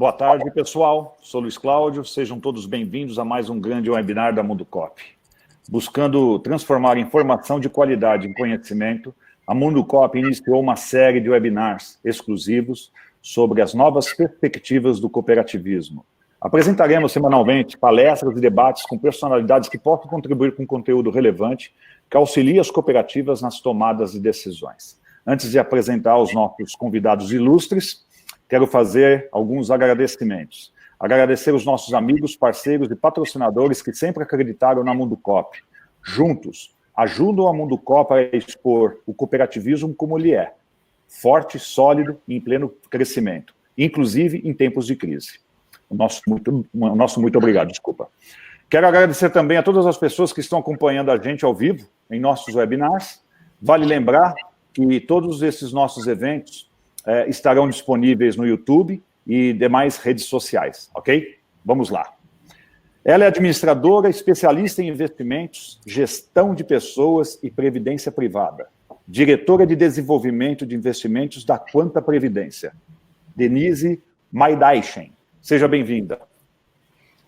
Boa tarde, pessoal. Sou Luiz Cláudio. Sejam todos bem-vindos a mais um grande webinar da Mundo Cop. Buscando transformar informação de qualidade em conhecimento, a Mundo Cop iniciou uma série de webinars exclusivos sobre as novas perspectivas do cooperativismo. Apresentaremos semanalmente palestras e debates com personalidades que possam contribuir com conteúdo relevante que auxilie as cooperativas nas tomadas de decisões. Antes de apresentar os nossos convidados ilustres, quero fazer alguns agradecimentos. Agradecer os nossos amigos, parceiros e patrocinadores que sempre acreditaram na Mundo Cop. Juntos, ajudam a Mundo Cop a expor o cooperativismo como ele é, forte, sólido e em pleno crescimento, inclusive em tempos de crise. O nosso muito obrigado, desculpa. Quero agradecer também a todas as pessoas que estão acompanhando a gente ao vivo em nossos webinars. Vale lembrar que todos esses nossos eventos estarão disponíveis no YouTube e demais redes sociais, ok? Vamos lá. Ela é administradora, especialista em investimentos, gestão de pessoas e previdência privada. Diretora de desenvolvimento de investimentos da Quanta Previdência. Denise Maidaichen. Seja bem-vinda.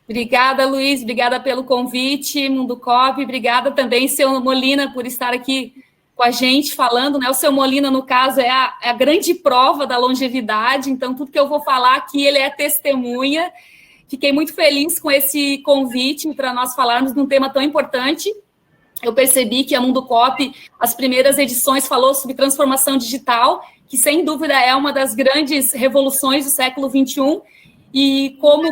Obrigada, Luiz. Obrigada pelo convite, Mundo Cop. Obrigada também, seu Molina, por estar aqui com a gente falando, né? O seu Molina, no caso, é a grande prova da longevidade, então tudo que eu vou falar aqui, ele é testemunha. Fiquei muito feliz com esse convite para nós falarmos de um tema tão importante. Eu percebi que a Mundo Cop, as primeiras edições, falou sobre transformação digital, que sem dúvida é uma das grandes revoluções do século XXI, e como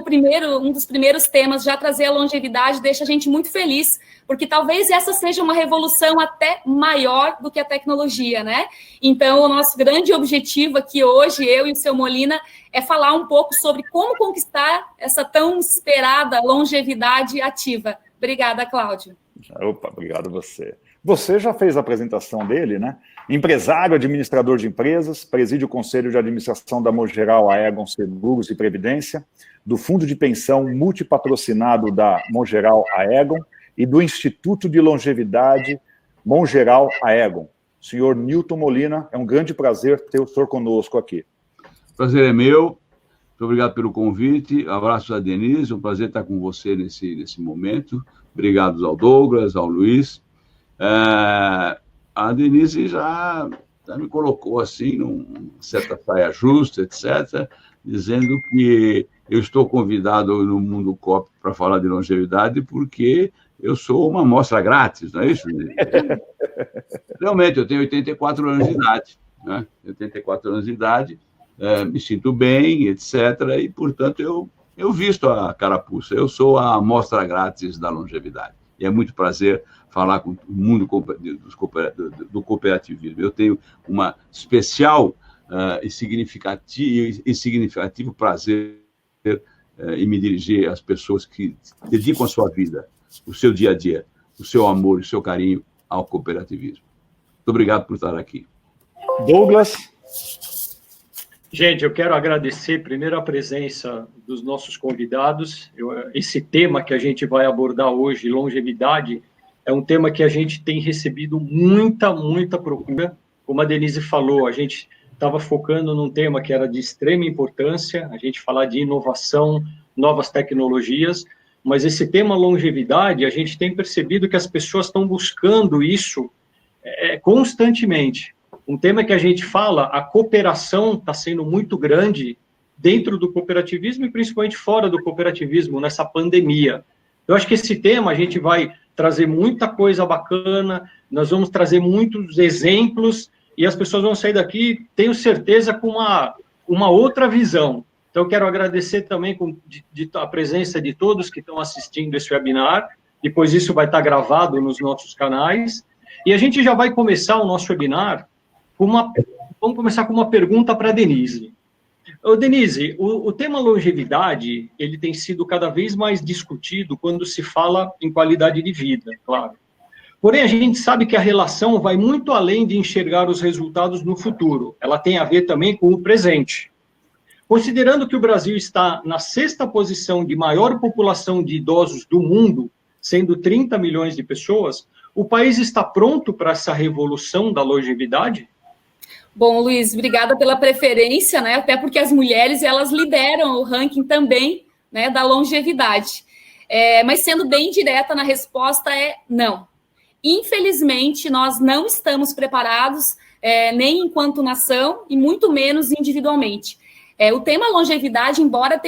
um dos primeiros temas já trazer a longevidade deixa a gente muito feliz, porque talvez essa seja uma revolução até maior do que a tecnologia, né? Então, o nosso grande objetivo aqui hoje, eu e o seu Molina, é falar um pouco sobre como conquistar essa tão esperada longevidade ativa. Obrigada, Cláudio. Opa, obrigado você. Você já fez a apresentação dele, né? Empresário, administrador de empresas, preside o Conselho de Administração da Mongeral Aegon Seguros e Previdência, do Fundo de Pensão Multipatrocinado da Mongeral Aegon e do Instituto de Longevidade Mongeral Aegon. Senhor Newton Molina, é um grande prazer ter o senhor conosco aqui. Prazer é meu. Muito obrigado pelo convite. Abraços a Denise, é um prazer estar com você nesse momento. Obrigado ao Douglas, ao Luiz. A Denise já me colocou assim, numa certa saia justa, etc., dizendo que eu estou convidado no Mundo Cop para falar de longevidade porque eu sou uma amostra grátis, não é isso? Realmente, eu tenho 84 anos de idade, né? 84 anos de idade, me sinto bem, etc., e, portanto, eu visto a carapuça, eu sou a amostra grátis da longevidade. E é muito prazer falar com o mundo do cooperativismo. Eu tenho uma especial e significativo prazer em me dirigir às pessoas que dedicam a sua vida, o seu dia a dia, o seu amor, o seu carinho ao cooperativismo. Muito obrigado por estar aqui. Douglas? Gente, eu quero agradecer primeiro a presença dos nossos convidados. Esse tema que a gente vai abordar hoje, longevidade, é um tema que a gente tem recebido muita procura. Como a Denise falou, a gente estava focando num tema que era de extrema importância, a gente falar de inovação, novas tecnologias, mas esse tema longevidade, a gente tem percebido que as pessoas estão buscando isso constantemente. Um tema que a gente fala, a cooperação está sendo muito grande dentro do cooperativismo e principalmente fora do cooperativismo, nessa pandemia. Eu acho que esse tema a gente vai trazer muita coisa bacana, nós vamos trazer muitos exemplos e as pessoas vão sair daqui, tenho certeza, com uma outra visão. Então, eu quero agradecer também a presença de todos que estão assistindo esse webinar, depois isso vai estar gravado nos nossos canais, e a gente já vai começar o nosso webinar vamos começar com uma pergunta para a Denise. Denise, o tema longevidade, ele tem sido cada vez mais discutido quando se fala em qualidade de vida, claro. Porém, a gente sabe que a relação vai muito além de enxergar os resultados no futuro. Ela tem a ver também com o presente. Considerando que o Brasil está na 6ª posição de maior população de idosos do mundo, sendo 30 milhões de pessoas, o país está pronto para essa revolução da longevidade? Bom, Luiz, obrigada pela preferência, né? Até porque as mulheres, elas lideram o ranking também, né, da longevidade. Mas sendo bem direta na resposta não. Infelizmente, nós não estamos preparados, nem enquanto nação e muito menos individualmente. O tema longevidade, embora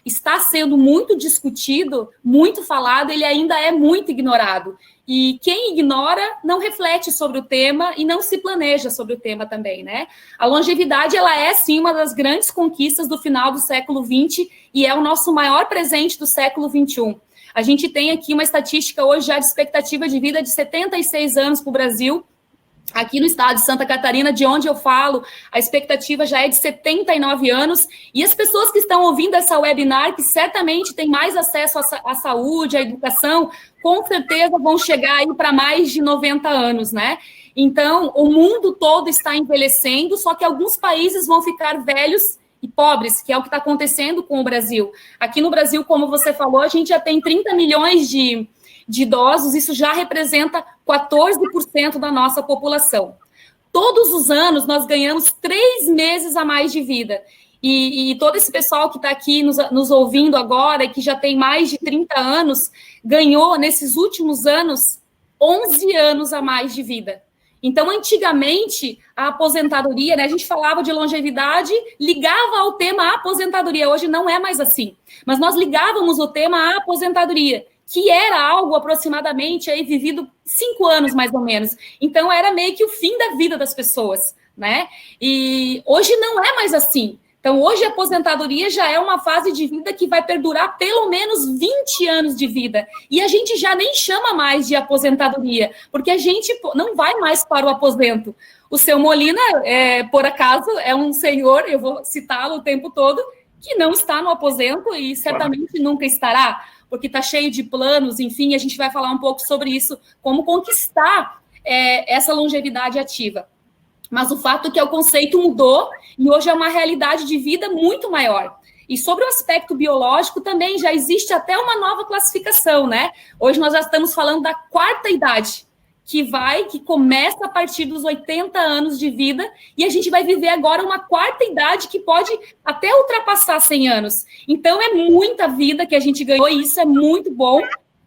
está sendo muito discutido, muito falado, ele ainda é muito ignorado. E quem ignora não reflete sobre o tema e não se planeja sobre o tema também, né? A longevidade, ela é, sim, uma das grandes conquistas do final do século XX e é o nosso maior presente do século XXI. A gente tem aqui uma estatística hoje já de expectativa de vida de 76 anos para o Brasil. Aqui no estado de Santa Catarina, de onde eu falo, a expectativa já é de 79 anos. E as pessoas que estão ouvindo essa webinar, que certamente têm mais acesso à saúde, à educação, com certeza vão chegar aí para mais de 90 anos, né? Então, o mundo todo está envelhecendo, só que alguns países vão ficar velhos e pobres, que é o que está acontecendo com o Brasil. Aqui no Brasil, como você falou, a gente já tem 30 milhões de idosos, isso já representa 14% da nossa população. Todos os anos, nós ganhamos 3 meses a mais de vida. E todo esse pessoal que está aqui nos ouvindo agora, e que já tem mais de 30 anos, ganhou, nesses últimos anos, 11 anos a mais de vida. Então, antigamente, a aposentadoria, né, a gente falava de longevidade, ligava ao tema aposentadoria. Hoje não é mais assim. Mas nós ligávamos o tema aposentadoria, que era algo aproximadamente aí vivido 5 anos, mais ou menos. Então, era meio que o fim da vida das pessoas, né? E hoje não é mais assim. Então, hoje a aposentadoria já é uma fase de vida que vai perdurar pelo menos 20 anos de vida. E a gente já nem chama mais de aposentadoria, porque a gente não vai mais para o aposento. O seu Molina, por acaso, é um senhor, eu vou citá-lo o tempo todo, que não está no aposento e certamente nunca estará, porque está cheio de planos, enfim, a gente vai falar um pouco sobre isso, como conquistar essa longevidade ativa. Mas o fato é que o conceito mudou e hoje é uma realidade de vida muito maior. E sobre o aspecto biológico também já existe até uma nova classificação, né? Hoje nós já estamos falando da 4ª idade, que começa a partir dos 80 anos de vida, e a gente vai viver agora uma 4ª idade que pode até ultrapassar 100 anos. Então é muita vida que a gente ganhou e isso é muito bom,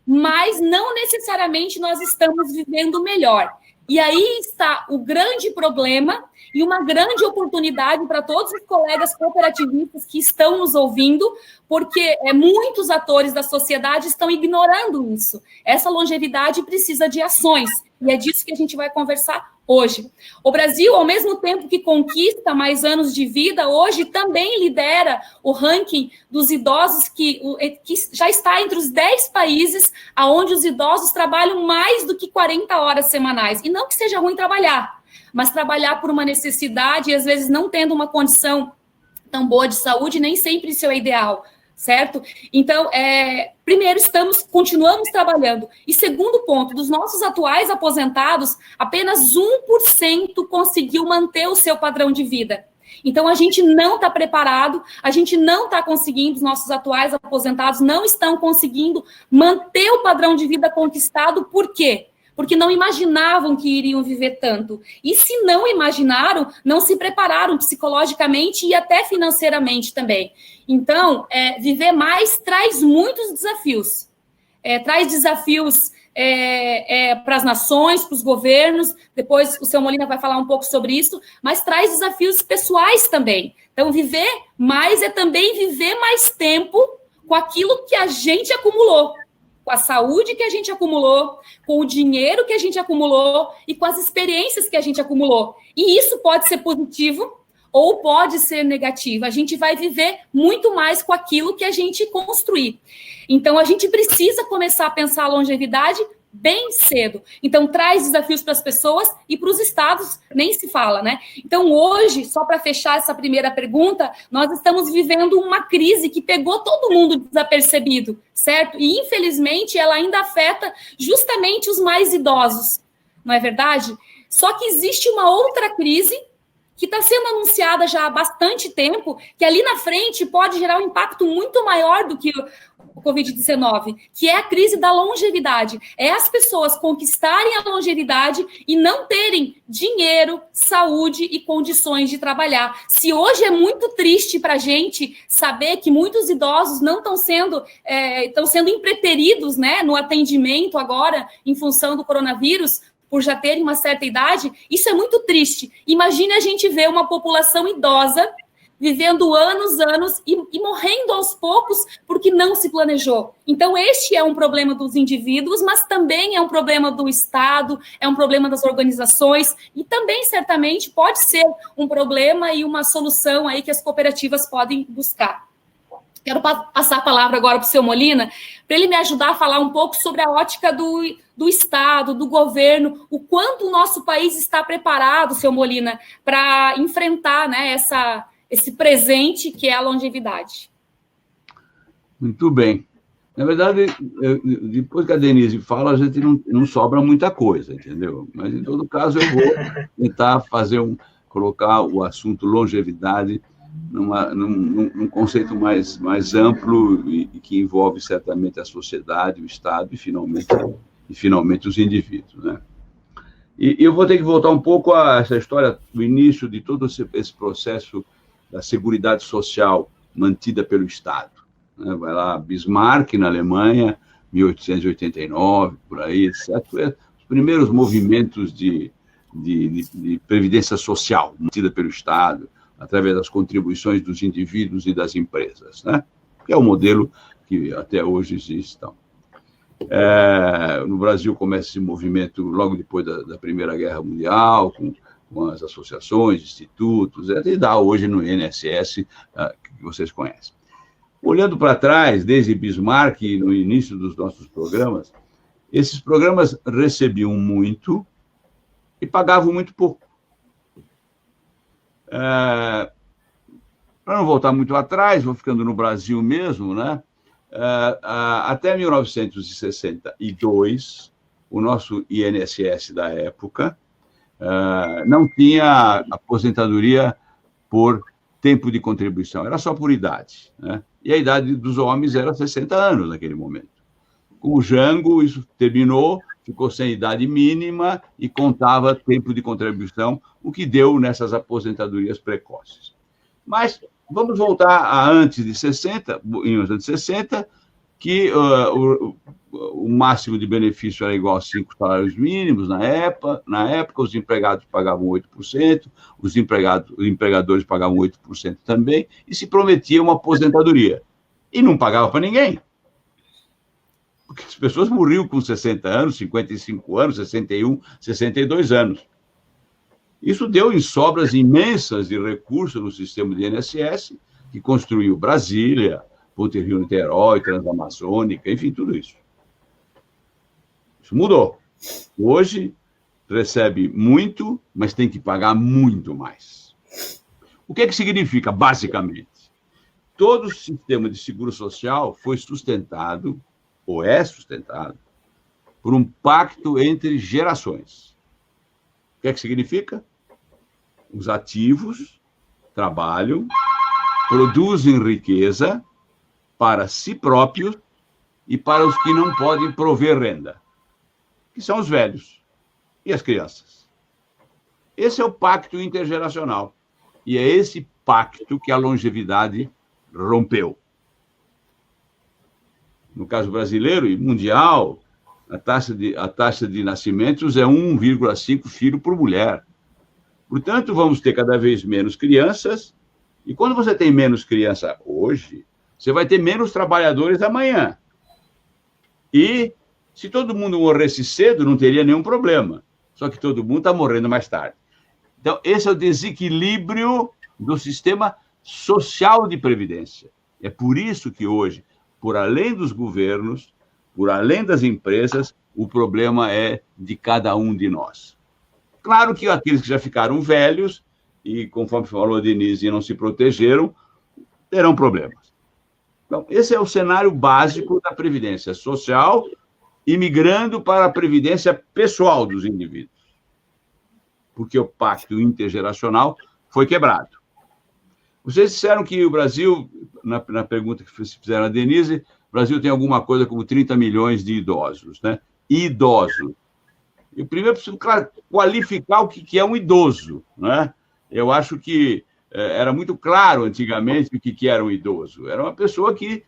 mas não necessariamente nós estamos vivendo melhor. E aí está o grande problema e uma grande oportunidade para todos os colegas cooperativistas que estão nos ouvindo, porque muitos atores da sociedade estão ignorando isso. Essa longevidade precisa de ações, e é disso que a gente vai conversar hoje. O Brasil, ao mesmo tempo que conquista mais anos de vida, hoje também lidera o ranking dos idosos, que já está entre os 10 países onde os idosos trabalham mais do que 40 horas semanais. E não que seja ruim trabalhar, mas trabalhar por uma necessidade e, às vezes, não tendo uma condição tão boa de saúde, nem sempre isso é o ideal, certo? Então, primeiro, continuamos trabalhando. E segundo ponto, dos nossos atuais aposentados, apenas 1% conseguiu manter o seu padrão de vida. Então, a gente não está preparado, a gente não está conseguindo, os nossos atuais aposentados não estão conseguindo manter o padrão de vida conquistado. Por quê? Porque não imaginavam que iriam viver tanto. E se não imaginaram, não se prepararam psicologicamente e até financeiramente também. Então, viver mais traz muitos desafios. Traz desafios para as nações, para os governos, depois o seu Molina vai falar um pouco sobre isso, mas traz desafios pessoais também. Então, viver mais é também viver mais tempo com aquilo que a gente acumulou, com a saúde que a gente acumulou, com o dinheiro que a gente acumulou e com as experiências que a gente acumulou. E isso pode ser positivo ou pode ser negativo. A gente vai viver muito mais com aquilo que a gente construir. Então, a gente precisa começar a pensar a longevidade bem cedo. Então, traz desafios para as pessoas e para os estados, nem se fala, né? Então, hoje, só para fechar essa primeira pergunta, nós estamos vivendo uma crise que pegou todo mundo desapercebido, certo? E, infelizmente, ela ainda afeta justamente os mais idosos, não é verdade? Só que existe uma outra crise que está sendo anunciada já há bastante tempo, que ali na frente pode gerar um impacto muito maior do que o Covid-19, que é a crise da longevidade. É as pessoas conquistarem a longevidade e não terem dinheiro, saúde e condições de trabalhar. Se hoje é muito triste para a gente saber que muitos idosos não estão sendo impreteridos, né, no atendimento agora, em função do coronavírus, por já terem uma certa idade, isso é muito triste. Imagine a gente ver uma população idosa vivendo anos e morrendo aos poucos porque não se planejou. Então, este é um problema dos indivíduos, mas também é um problema do Estado, é um problema das organizações e também, certamente, pode ser um problema e uma solução aí que as cooperativas podem buscar. Quero passar a palavra agora para o seu Molina, para ele me ajudar a falar um pouco sobre a ótica do Estado, do governo, o quanto o nosso país está preparado, seu Molina, para enfrentar, né, esse presente que é a longevidade. Muito bem. Na verdade, depois que a Denise fala, a gente não sobra muita coisa, entendeu? Mas, em todo caso, eu vou tentar colocar o assunto longevidade num conceito mais amplo e que envolve certamente a sociedade, o Estado e, finalmente os indivíduos, né? E eu vou ter que voltar um pouco a essa história do início de todo esse processo da Seguridade Social mantida pelo Estado. Vai lá, Bismarck, na Alemanha, 1889, por aí, etc. Os primeiros movimentos de previdência social mantida pelo Estado, através das contribuições dos indivíduos e das empresas, né? Que é o modelo que até hoje existe. No Brasil começa esse movimento logo depois da Primeira Guerra Mundial, com as associações, institutos, e dá hoje no INSS, que vocês conhecem. Olhando para trás, desde Bismarck, no início dos nossos programas, esses programas recebiam muito e pagavam muito pouco. Para não voltar muito atrás, vou ficando no Brasil mesmo, né? Até 1962, o nosso INSS da época não tinha aposentadoria por tempo de contribuição, era só por idade, né? E a idade dos homens era 60 anos naquele momento. Com o Jango, isso terminou, ficou sem idade mínima e contava tempo de contribuição, o que deu nessas aposentadorias precoces. Mas vamos voltar a antes de 60, em 1960, que o máximo de benefício era igual a 5 salários mínimos na época, os empregados pagavam 8%, os empregadores pagavam 8% também, e se prometia uma aposentadoria. E não pagava para ninguém. Porque as pessoas morriam com 60 anos, 55 anos, 61, 62 anos. Isso deu em sobras imensas de recursos no sistema de INSS, que construiu Brasília, Ponte Rio-Niterói, Transamazônica, enfim, tudo isso. Isso mudou. Hoje, recebe muito, mas tem que pagar muito mais. O que significa, basicamente? Todo o sistema de seguro social foi sustentado, ou é sustentado, por um pacto entre gerações. O que significa? Os ativos trabalham, produzem riqueza para si próprios e para os que não podem prover renda, que são os velhos e as crianças. Esse é o pacto intergeracional. E é esse pacto que a longevidade rompeu. No caso brasileiro e mundial, a taxa de nascimentos é 1,5 filho por mulher. Portanto, vamos ter cada vez menos crianças, e quando você tem menos criança hoje, você vai ter menos trabalhadores amanhã. E se todo mundo morresse cedo, não teria nenhum problema. Só que todo mundo está morrendo mais tarde. Então, esse é o desequilíbrio do sistema social de previdência. É por isso que hoje, por além dos governos, por além das empresas, o problema é de cada um de nós. Claro que aqueles que já ficaram velhos, e conforme falou a Denise, não se protegeram, terão problemas. Então, esse é o cenário básico da previdência social, imigrando para a previdência pessoal dos indivíduos. Porque o pacto intergeracional foi quebrado. Vocês disseram que o Brasil, na pergunta que fizeram a Denise, o Brasil tem alguma coisa como 30 milhões de idosos, né? Idosos. Eu primeiro preciso qualificar o que é um idoso, né? Eu acho que era muito claro antigamente o que era um idoso. Era uma pessoa que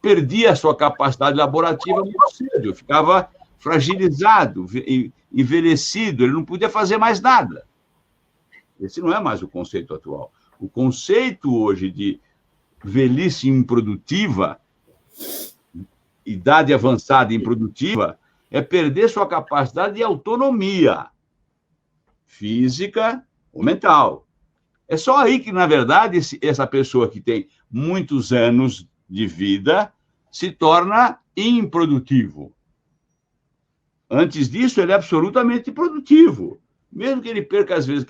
perdia a sua capacidade laborativa muito cedo, ficava fragilizado, envelhecido, ele não podia fazer mais nada. Esse não é mais o conceito atual. O conceito hoje de velhice improdutiva, idade avançada improdutiva, é perder sua capacidade de autonomia física ou mental. É só aí que, na verdade, essa pessoa que tem muitos anos de vida se torna improdutivo. Antes disso, ele é absolutamente produtivo. Mesmo que ele perca, às vezes,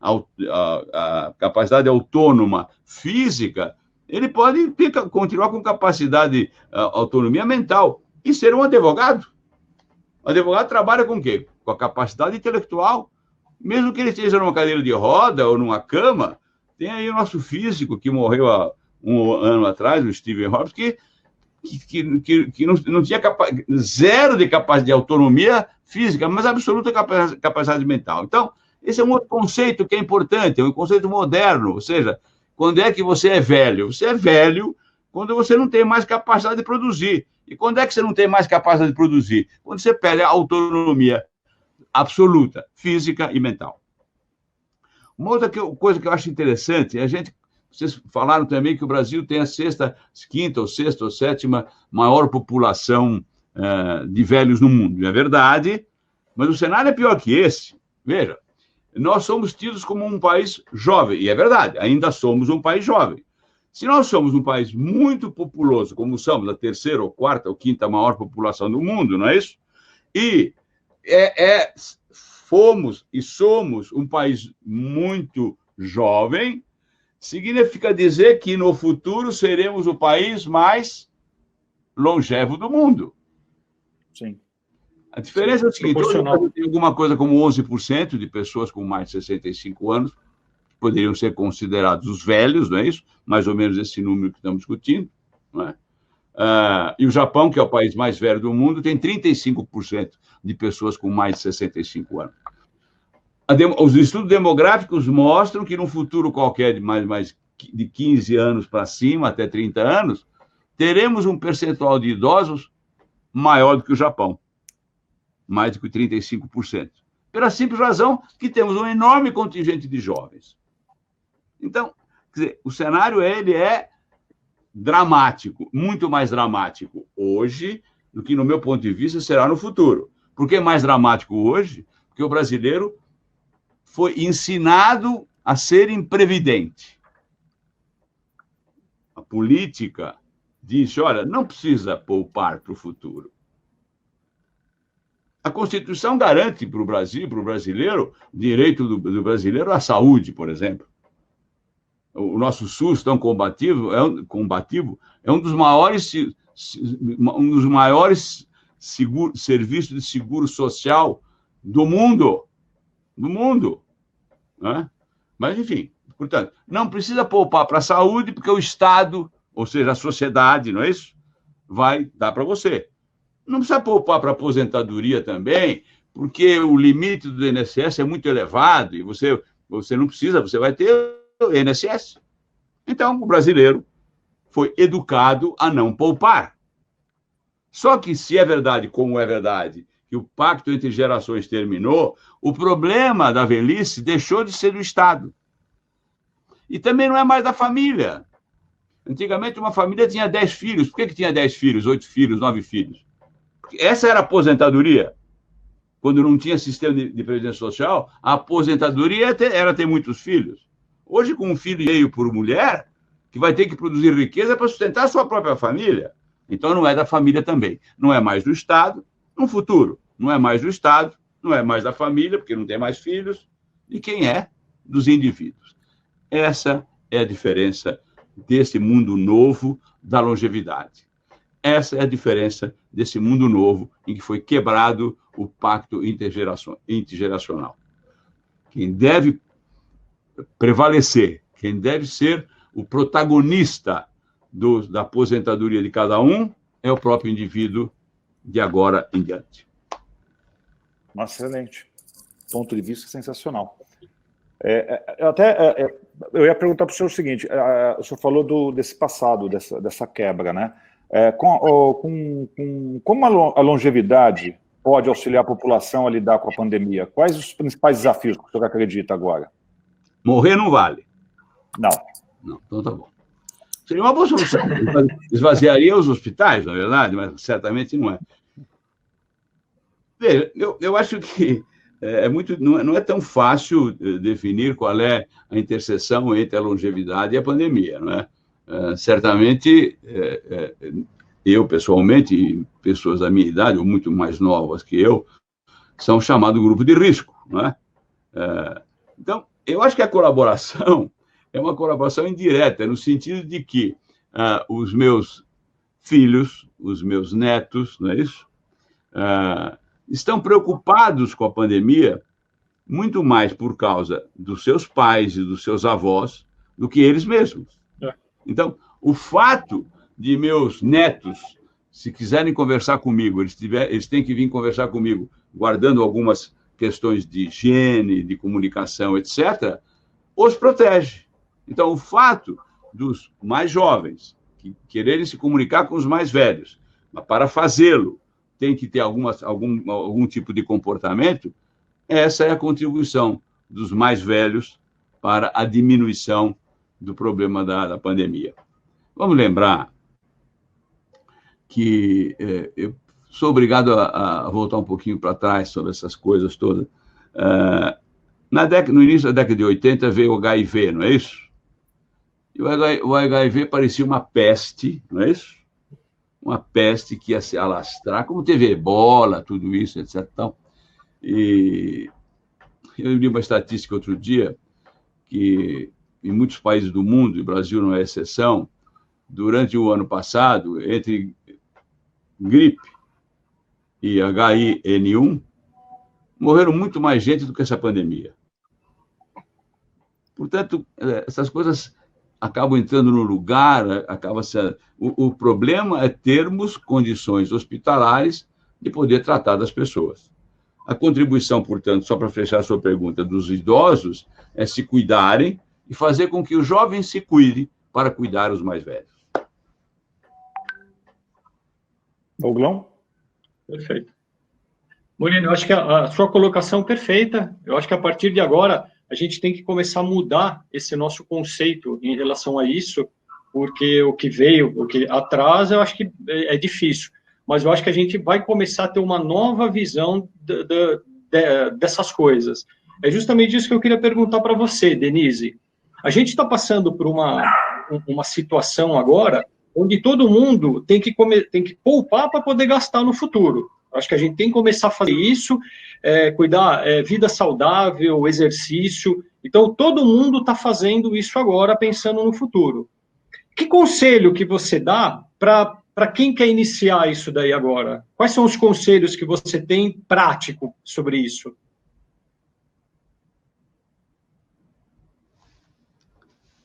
a capacidade autônoma física, ele pode continuar com capacidade, autonomia mental e ser um advogado. O advogado trabalha com o quê? Com a capacidade intelectual. Mesmo que ele esteja numa cadeira de roda ou numa cama, tem aí o nosso físico que morreu há um ano atrás, o Stephen Hawking, que não tinha zero de capacidade de autonomia física, mas absoluta capacidade mental. Então, esse é um outro conceito que é importante, é um conceito moderno, ou seja, quando é que você é velho? Você é velho quando você não tem mais capacidade de produzir. E quando é que você não tem mais capacidade de produzir? Quando você perde a autonomia absoluta, física e mental. Uma outra coisa que eu acho interessante, vocês falaram também que o Brasil tem a quinta ou sexta ou sétima maior população de velhos no mundo. É verdade, mas o cenário é pior que esse. Veja, nós somos tidos como um país jovem, e é verdade, ainda somos um país jovem. Se nós somos um país muito populoso, como somos a terceira ou quarta ou quinta maior população do mundo, não é isso? E fomos e somos um país muito jovem, significa dizer que no futuro seremos o país mais longevo do mundo. Sim. A diferença é o seguinte, hoje tem alguma coisa como 11% de pessoas com mais de 65 anos que poderiam ser considerados os velhos, não é isso? Mais ou menos esse número que estamos discutindo, não é? E o Japão, que é o país mais velho do mundo, tem 35% de pessoas com mais de 65 anos. Os estudos demográficos mostram que, num futuro qualquer de 15 anos para cima, até 30 anos, teremos um percentual de idosos maior do que o Japão, mais do que 35%. Pela simples razão que temos um enorme contingente de jovens. Então, quer dizer, o cenário ele é dramático, muito mais dramático hoje do que, no meu ponto de vista, será no futuro. Por que mais dramático hoje? Porque o brasileiro foi ensinado a ser imprevidente. A política disse, olha, não precisa poupar para o futuro. A Constituição garante para o Brasil, para o brasileiro, o direito do brasileiro à saúde, por exemplo. O nosso SUS tão combativo é um dos maiores serviços de seguro social do mundo. Né? Mas, enfim, portanto, não precisa poupar para a saúde, porque o Estado, ou seja, a sociedade, não é isso? Vai dar para você. Não precisa poupar para a aposentadoria também, porque o limite do INSS é muito elevado e você não precisa, você vai ter o INSS. Então, o brasileiro foi educado a não poupar. Só que, se é verdade, como é verdade, que o pacto entre gerações terminou, o problema da velhice deixou de ser do Estado. E também não é mais da família. Antigamente, uma família tinha 10 filhos. Por que tinha 10 filhos, 8 filhos, 9 filhos? Porque essa era a aposentadoria. Quando não tinha sistema de previdência social, a aposentadoria era ter muitos filhos. Hoje, com um filho e meio por mulher, que vai ter que produzir riqueza para sustentar a sua própria família. Então, não é da família também. Não é mais do Estado. No futuro, não é mais do Estado, não é mais da família, porque não tem mais filhos, e quem é? Dos indivíduos. Essa é a diferença desse mundo novo da longevidade. Essa é a diferença desse mundo novo em que foi quebrado o pacto intergeracional. Quem deve prevalecer, quem deve ser o protagonista da aposentadoria de cada um é o próprio indivíduo de agora em diante. Excelente. Ponto de vista sensacional. Eu ia perguntar para o senhor o seguinte, o senhor falou desse passado, dessa quebra, né? Como a longevidade pode auxiliar a população a lidar com a pandemia? Quais os principais desafios que o senhor acredita agora? Morrer não vale. Não. Não, então tá bom. Seria uma boa solução. Esvaziaria os hospitais, na verdade, mas certamente não é. Veja, eu acho que não é tão fácil definir qual é a interseção entre a longevidade e a pandemia, não é? Certamente, eu, pessoalmente, e pessoas da minha idade, ou muito mais novas que eu, são chamados grupo de risco, não é? Então, eu acho que a colaboração é uma colaboração indireta, no sentido de que os meus filhos, os meus netos, não é isso? Estão preocupados com a pandemia muito mais por causa dos seus pais e dos seus avós do que eles mesmos. Então, o fato de meus netos, se quiserem conversar comigo, eles têm que vir conversar comigo, guardando algumas questões de higiene, de comunicação, etc., os protege. Então, o fato dos mais jovens quererem se comunicar com os mais velhos, mas para fazê-lo, tem que ter algum tipo de comportamento, essa é a contribuição dos mais velhos para a diminuição do problema da pandemia. Vamos lembrar que eu sou obrigado a voltar um pouquinho para trás sobre essas coisas todas. No início da década de 80 veio o HIV, não é isso? E o HIV parecia uma peste, não é isso? Uma peste que ia se alastrar, como teve ebola, tudo isso, etc. E eu li uma estatística outro dia que em muitos países do mundo, e o Brasil não é exceção, durante o ano passado, entre gripe e H1N1, morreram muito mais gente do que essa pandemia. Portanto, essas coisas acabam entrando no lugar, o problema é termos condições hospitalares de poder tratar das pessoas. A contribuição, portanto, só para fechar a sua pergunta, dos idosos, é se cuidarem e fazer com que os jovens se cuidem para cuidar os mais velhos. Douglão? Perfeito. Moreno, eu acho que a sua colocação é perfeita. Eu acho que a partir de agora a gente tem que começar a mudar esse nosso conceito em relação a isso, porque o que veio, o que atrás, eu acho que é difícil. Mas eu acho que a gente vai começar a ter uma nova visão dessas coisas. É justamente isso que eu queria perguntar para você, Denise. A gente está passando por uma situação agora onde todo mundo tem que poupar para poder gastar no futuro. Acho que a gente tem que começar a fazer isso, cuidar, vida saudável, exercício. Então, todo mundo está fazendo isso agora, pensando no futuro. Que conselho que você dá para quem quer iniciar isso daí agora? Quais são os conselhos que você tem prático sobre isso?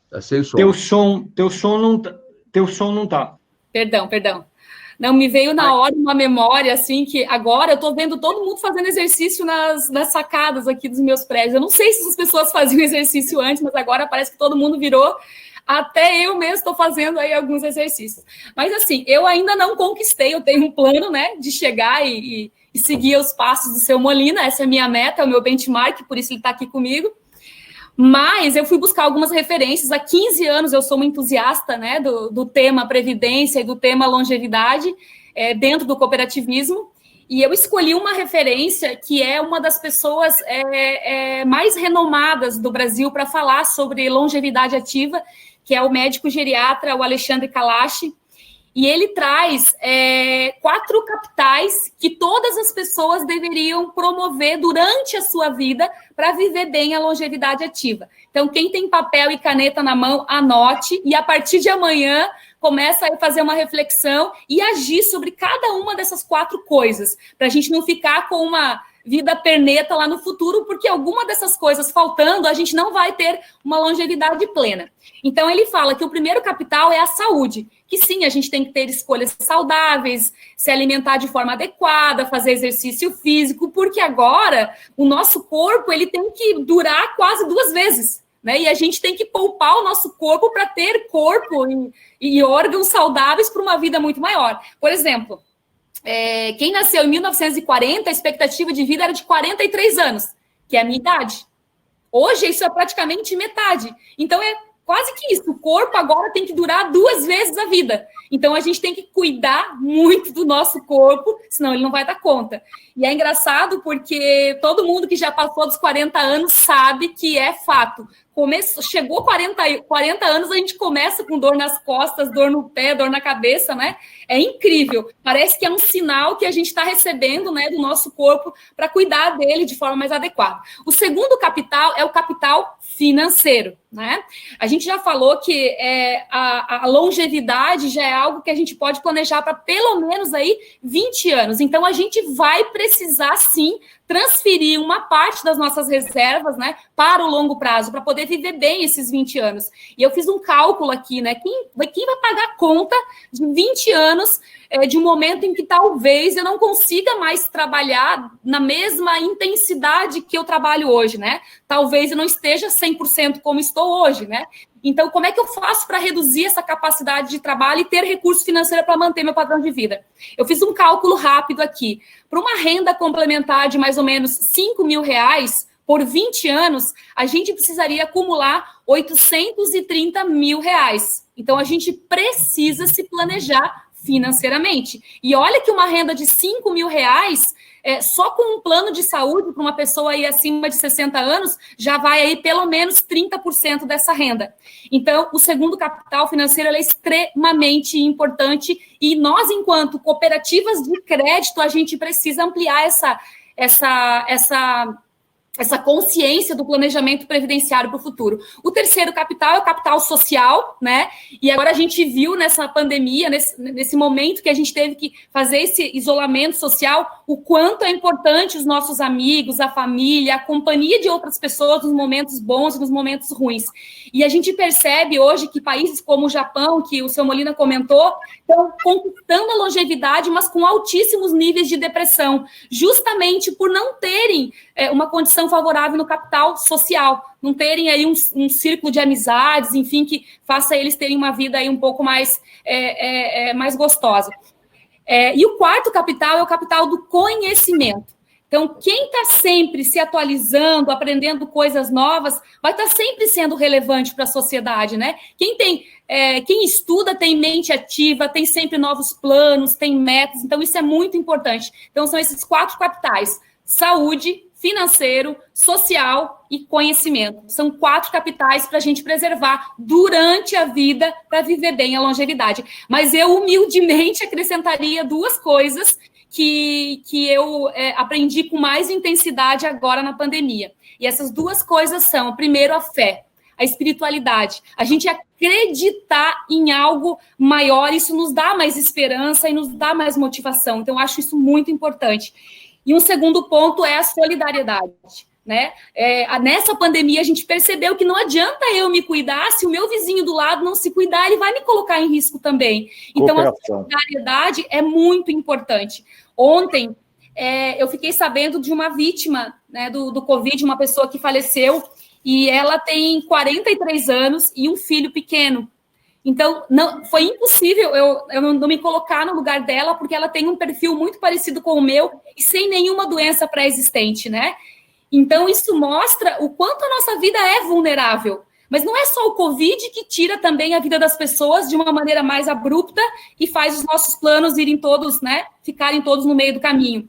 Está sem som. Teu som não tá. Perdão. Não, me veio na hora uma memória, assim, que agora eu estou vendo todo mundo fazendo exercício nas sacadas aqui dos meus prédios. Eu não sei se as pessoas faziam exercício antes, mas agora parece que todo mundo virou. Até eu mesmo estou fazendo aí alguns exercícios. Mas, assim, eu ainda não conquistei, eu tenho um plano, né, de chegar e seguir os passos do seu Molina. Essa é a minha meta, é o meu benchmark, por isso ele está aqui comigo. Mas eu fui buscar algumas referências. Há 15 anos eu sou uma entusiasta, né, do tema previdência e do tema longevidade dentro do cooperativismo. E eu escolhi uma referência que é uma das pessoas mais renomadas do Brasil para falar sobre longevidade ativa, que é o médico geriatra, o Alexandre Kalash. E ele traz 4 capitais que todas as pessoas deveriam promover durante a sua vida para viver bem a longevidade ativa. Então, quem tem papel e caneta na mão, anote, e a partir de amanhã começa a fazer uma reflexão e agir sobre cada uma dessas 4 coisas, para a gente não ficar com vida perneta lá no futuro, porque alguma dessas coisas faltando, a gente não vai ter uma longevidade plena. Então, ele fala que o primeiro capital é a saúde, que sim, a gente tem que ter escolhas saudáveis, se alimentar de forma adequada, fazer exercício físico, porque agora o nosso corpo ele tem que durar quase 2 vezes, né? E a gente tem que poupar o nosso corpo para ter corpo e órgãos saudáveis para uma vida muito maior. Por exemplo, quem nasceu em 1940, a expectativa de vida era de 43 anos, que é a minha idade. Hoje, isso é praticamente metade. Então, é quase que isso. O corpo agora tem que durar 2 vezes a vida. Então, a gente tem que cuidar muito do nosso corpo, senão ele não vai dar conta. E é engraçado porque todo mundo que já passou dos 40 anos sabe que é fato. Chegou 40 anos, a gente começa com dor nas costas, dor no pé, dor na cabeça, né? É incrível. Parece que é um sinal que a gente está recebendo, né, do nosso corpo para cuidar dele de forma mais adequada. O segundo capital é o capital financeiro, né? A gente já falou que a longevidade já é algo que a gente pode planejar para pelo menos aí 20 anos. Então, a gente vai precisar, sim, transferir uma parte das nossas reservas, né, para o longo prazo, para poder viver bem esses 20 anos. E eu fiz um cálculo aqui, né, quem vai pagar a conta de 20 anos de um momento em que talvez eu não consiga mais trabalhar na mesma intensidade que eu trabalho hoje, né? Talvez eu não esteja 100% como estou hoje, né? Então, como é que eu faço para reduzir essa capacidade de trabalho e ter recurso financeiro para manter meu padrão de vida? Eu fiz um cálculo rápido aqui. Para uma renda complementar de mais ou menos R$5.000 por 20 anos, a gente precisaria acumular R$830 mil. Então, a gente precisa se planejar financeiramente. E olha que uma renda de R$5.000, só com um plano de saúde para uma pessoa aí acima de 60 anos, já vai aí pelo menos 30% dessa renda. Então, o segundo capital financeiro é extremamente importante e nós, enquanto cooperativas de crédito, a gente precisa ampliar essa consciência do planejamento previdenciário para o futuro. O terceiro capital é o capital social, né? E agora a gente viu nessa pandemia, nesse momento que a gente teve que fazer esse isolamento social, o quanto é importante os nossos amigos, a família, a companhia de outras pessoas nos momentos bons e nos momentos ruins. E a gente percebe hoje que países como o Japão, que o seu Molina comentou, estão conquistando a longevidade, mas com altíssimos níveis de depressão, justamente por não terem uma condição favorável no capital social, não terem aí um círculo de amizades, enfim, que faça eles terem uma vida aí um pouco mais, mais gostosa. E o quarto capital é o capital do conhecimento. Então, quem está sempre se atualizando, aprendendo coisas novas, vai estar sempre sendo relevante para a sociedade, né? Quem estuda tem mente ativa, tem sempre novos planos, tem metas, então isso é muito importante. Então, são esses 4 capitais: saúde, financeiro, social e conhecimento. São 4 capitais para a gente preservar durante a vida para viver bem a longevidade. Mas eu, humildemente, acrescentaria 2 coisas que eu aprendi com mais intensidade agora na pandemia. E essas 2 coisas são, primeiro, a fé, a espiritualidade. A gente acreditar em algo maior, isso nos dá mais esperança e nos dá mais motivação. Então, eu acho isso muito importante. E um segundo ponto é a solidariedade, né? Nessa pandemia, a gente percebeu que não adianta eu me cuidar, se o meu vizinho do lado não se cuidar, ele vai me colocar em risco também. Então, a solidariedade é muito importante. Ontem, eu fiquei sabendo de uma vítima, né, do Covid, uma pessoa que faleceu, e ela tem 43 anos e um filho pequeno. Então, foi impossível eu não me colocar no lugar dela, porque ela tem um perfil muito parecido com o meu e sem nenhuma doença pré-existente, né? Então, isso mostra o quanto a nossa vida é vulnerável. Mas não é só o Covid que tira também a vida das pessoas de uma maneira mais abrupta e faz os nossos planos irem todos, né, ficarem todos no meio do caminho.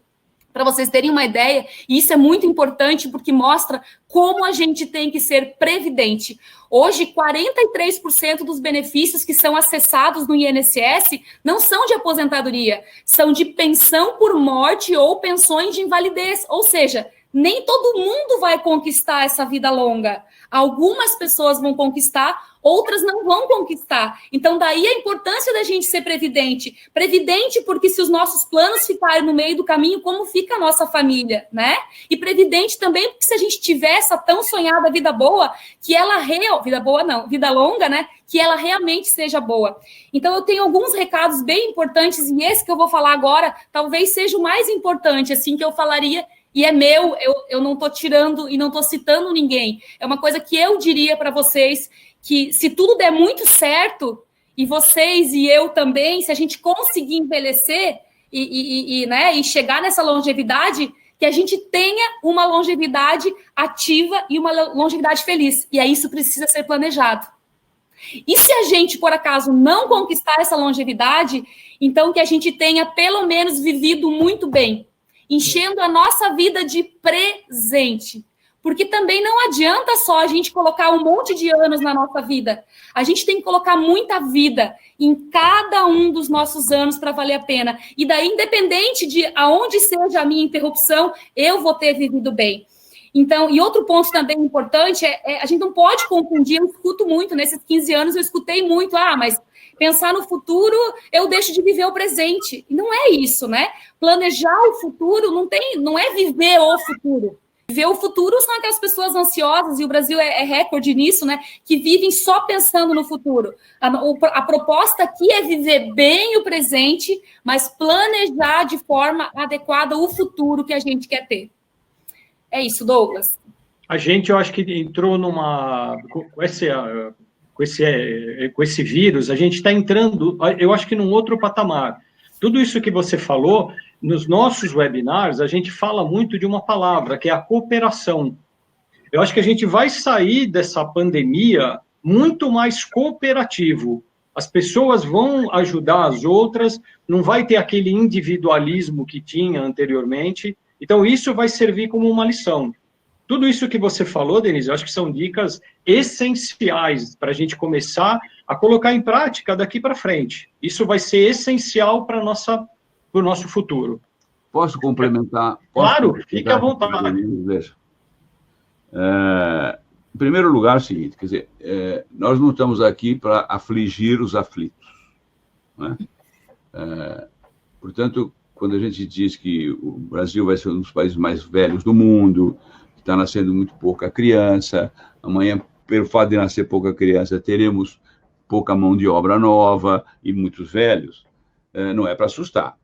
Para vocês terem uma ideia, e isso é muito importante porque mostra como a gente tem que ser previdente. Hoje, 43% dos benefícios que são acessados no INSS não são de aposentadoria, são de pensão por morte ou pensões de invalidez, ou seja, nem todo mundo vai conquistar essa vida longa. Algumas pessoas vão conquistar, outras não vão conquistar. Então, daí a importância da gente ser previdente. Previdente porque se os nossos planos ficarem no meio do caminho, como fica a nossa família, né? E previdente também porque se a gente tiver essa tão sonhada vida boa, que ela vida boa não, vida longa, né? Que ela realmente seja boa. Então, eu tenho alguns recados bem importantes, e esse que eu vou falar agora, talvez seja o mais importante, assim, que eu falaria, e é meu, eu não estou tirando e não estou citando ninguém. É uma coisa que eu diria para vocês, que se tudo der muito certo, e vocês e eu também, se a gente conseguir envelhecer né, e chegar nessa longevidade, que a gente tenha uma longevidade ativa e uma longevidade feliz. E aí isso precisa ser planejado. E se a gente, por acaso, não conquistar essa longevidade, então que a gente tenha pelo menos vivido muito bem, enchendo a nossa vida de presente. Porque também não adianta só a gente colocar um monte de anos na nossa vida. A gente tem que colocar muita vida em cada um dos nossos anos para valer a pena. E daí, independente de aonde seja a minha interrupção, eu vou ter vivido bem. Então, e outro ponto também importante a gente não pode confundir, eu escuto muito, nesses 15 anos eu escutei muito, mas pensar no futuro, eu deixo de viver o presente. E não é isso, né? Planejar o futuro não é viver o futuro. Viver o futuro são aquelas pessoas ansiosas, e o Brasil é recorde nisso, né? Que vivem só pensando no futuro. A proposta aqui é viver bem o presente, mas planejar de forma adequada o futuro que a gente quer ter. É isso, Douglas. A gente, eu acho que entrou com esse vírus, a gente está entrando, eu acho que num outro patamar. Tudo isso que você falou, nos nossos webinars, a gente fala muito de uma palavra, que é a cooperação. Eu acho que a gente vai sair dessa pandemia muito mais cooperativo. As pessoas vão ajudar as outras, não vai ter aquele individualismo que tinha anteriormente. Então, isso vai servir como uma lição. Tudo isso que você falou, Denise, eu acho que são dicas essenciais para a gente começar a colocar em prática daqui para frente. Isso vai ser essencial para o nosso futuro. Posso complementar? Claro, fique à vontade. Veja. Em primeiro lugar, é o seguinte, quer dizer, nós não estamos aqui para afligir os aflitos, né? Portanto, quando a gente diz que o Brasil vai ser um dos países mais velhos do mundo, que está nascendo muito pouca criança, amanhã, pelo fato de nascer pouca criança, teremos pouca mão de obra nova e muitos velhos, não é para assustar.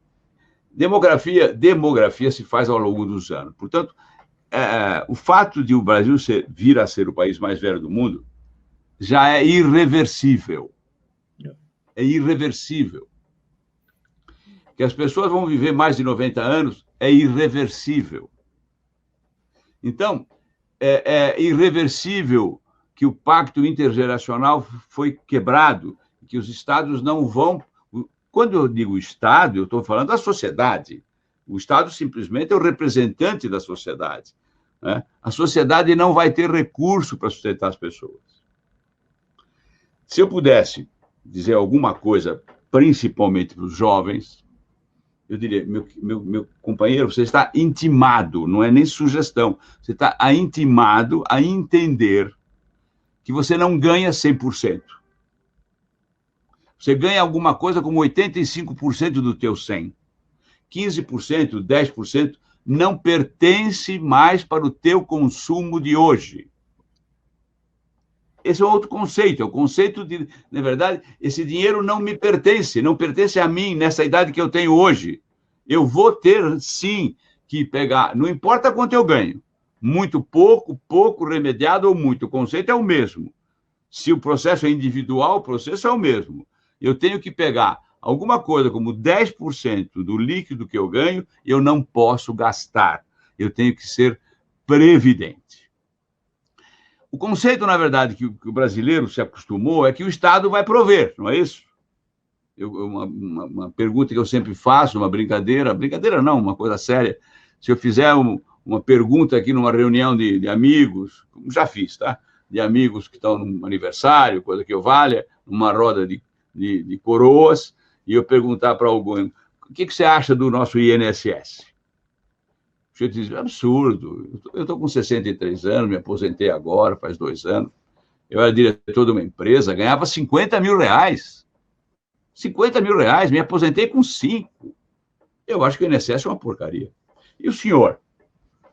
Demografia se faz ao longo dos anos. Portanto, o fato de o Brasil vir a ser o país mais velho do mundo já é irreversível. É irreversível. Que as pessoas vão viver mais de 90 anos é irreversível. Então, é irreversível que o pacto intergeracional foi quebrado, que os Estados não vão... Quando eu digo Estado, eu estou falando da sociedade. O Estado simplesmente é o representante da sociedade, né? A sociedade não vai ter recurso para sustentar as pessoas. Se eu pudesse dizer alguma coisa, principalmente para os jovens, eu diria, meu companheiro, você está intimado, não é nem sugestão, você está intimado a entender que você não ganha 100%. Você ganha alguma coisa como 85% do teu 100%. 15%, 10% não pertence mais para o teu consumo de hoje. Esse é outro conceito, é o conceito de, na verdade, esse dinheiro não me pertence, não pertence a mim nessa idade que eu tenho hoje. Eu vou ter, sim, que pegar, não importa quanto eu ganho, muito pouco remediado ou muito, o conceito é o mesmo. Se o processo é individual, o processo é o mesmo. Eu tenho que pegar alguma coisa como 10% do líquido que eu ganho e eu não posso gastar. Eu tenho que ser previdente. O conceito, na verdade, que o brasileiro se acostumou é que o Estado vai prover, não é isso? Uma pergunta que eu sempre faço, uma brincadeira não, uma coisa séria. Se eu fizer uma pergunta aqui numa reunião de amigos, como já fiz, tá? De amigos que estão num aniversário, coisa que eu valha, numa roda de coroas, e eu perguntar para alguém, o que você acha do nosso INSS? O sujeito diz, absurdo, eu estou com 63 anos, me aposentei agora, faz 2 anos. Eu era diretor de uma empresa, ganhava 50 mil reais. 50 mil reais, me aposentei com 5. Eu acho que o INSS é uma porcaria. E o senhor?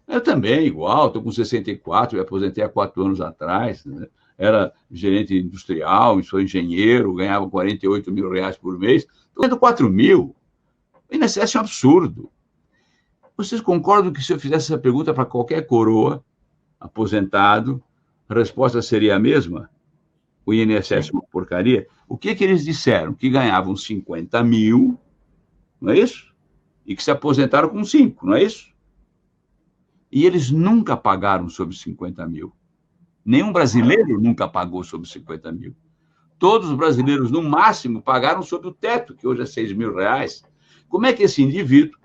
Eu também, igual, estou com 64, me aposentei há 4 anos atrás, né? Era gerente industrial, sou engenheiro, ganhava 48 mil reais por mês, estou ganhando 4 mil. O INSS é um absurdo. Vocês concordam que se eu fizesse essa pergunta para qualquer coroa, aposentado, a resposta seria a mesma? O INSS é uma porcaria? O que eles disseram? Que ganhavam 50 mil, não é isso? E que se aposentaram com 5, não é isso? E eles nunca pagaram sobre 50 mil. Nenhum brasileiro nunca pagou sobre 50 mil. Todos os brasileiros, no máximo, pagaram sobre o teto, que hoje é 6 mil reais. Como é que esse indivíduo,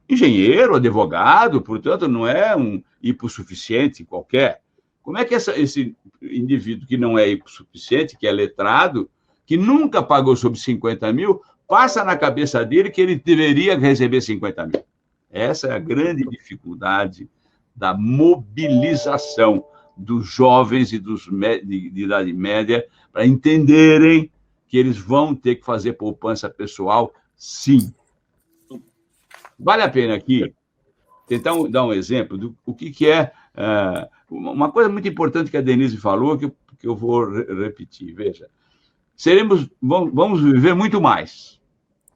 engenheiro, advogado, portanto, não é um hipossuficiente qualquer, como é que esse indivíduo que não é hipossuficiente, que é letrado, que nunca pagou sobre 50 mil, passa na cabeça dele que ele deveria receber 50 mil? Essa é a grande dificuldade da mobilização dos jovens e dos de idade média para entenderem que eles vão ter que fazer poupança pessoal, sim. Vale a pena aqui tentar dar um exemplo do que é uma coisa muito importante que a Denise falou, que eu vou repetir. Veja, vamos viver muito mais.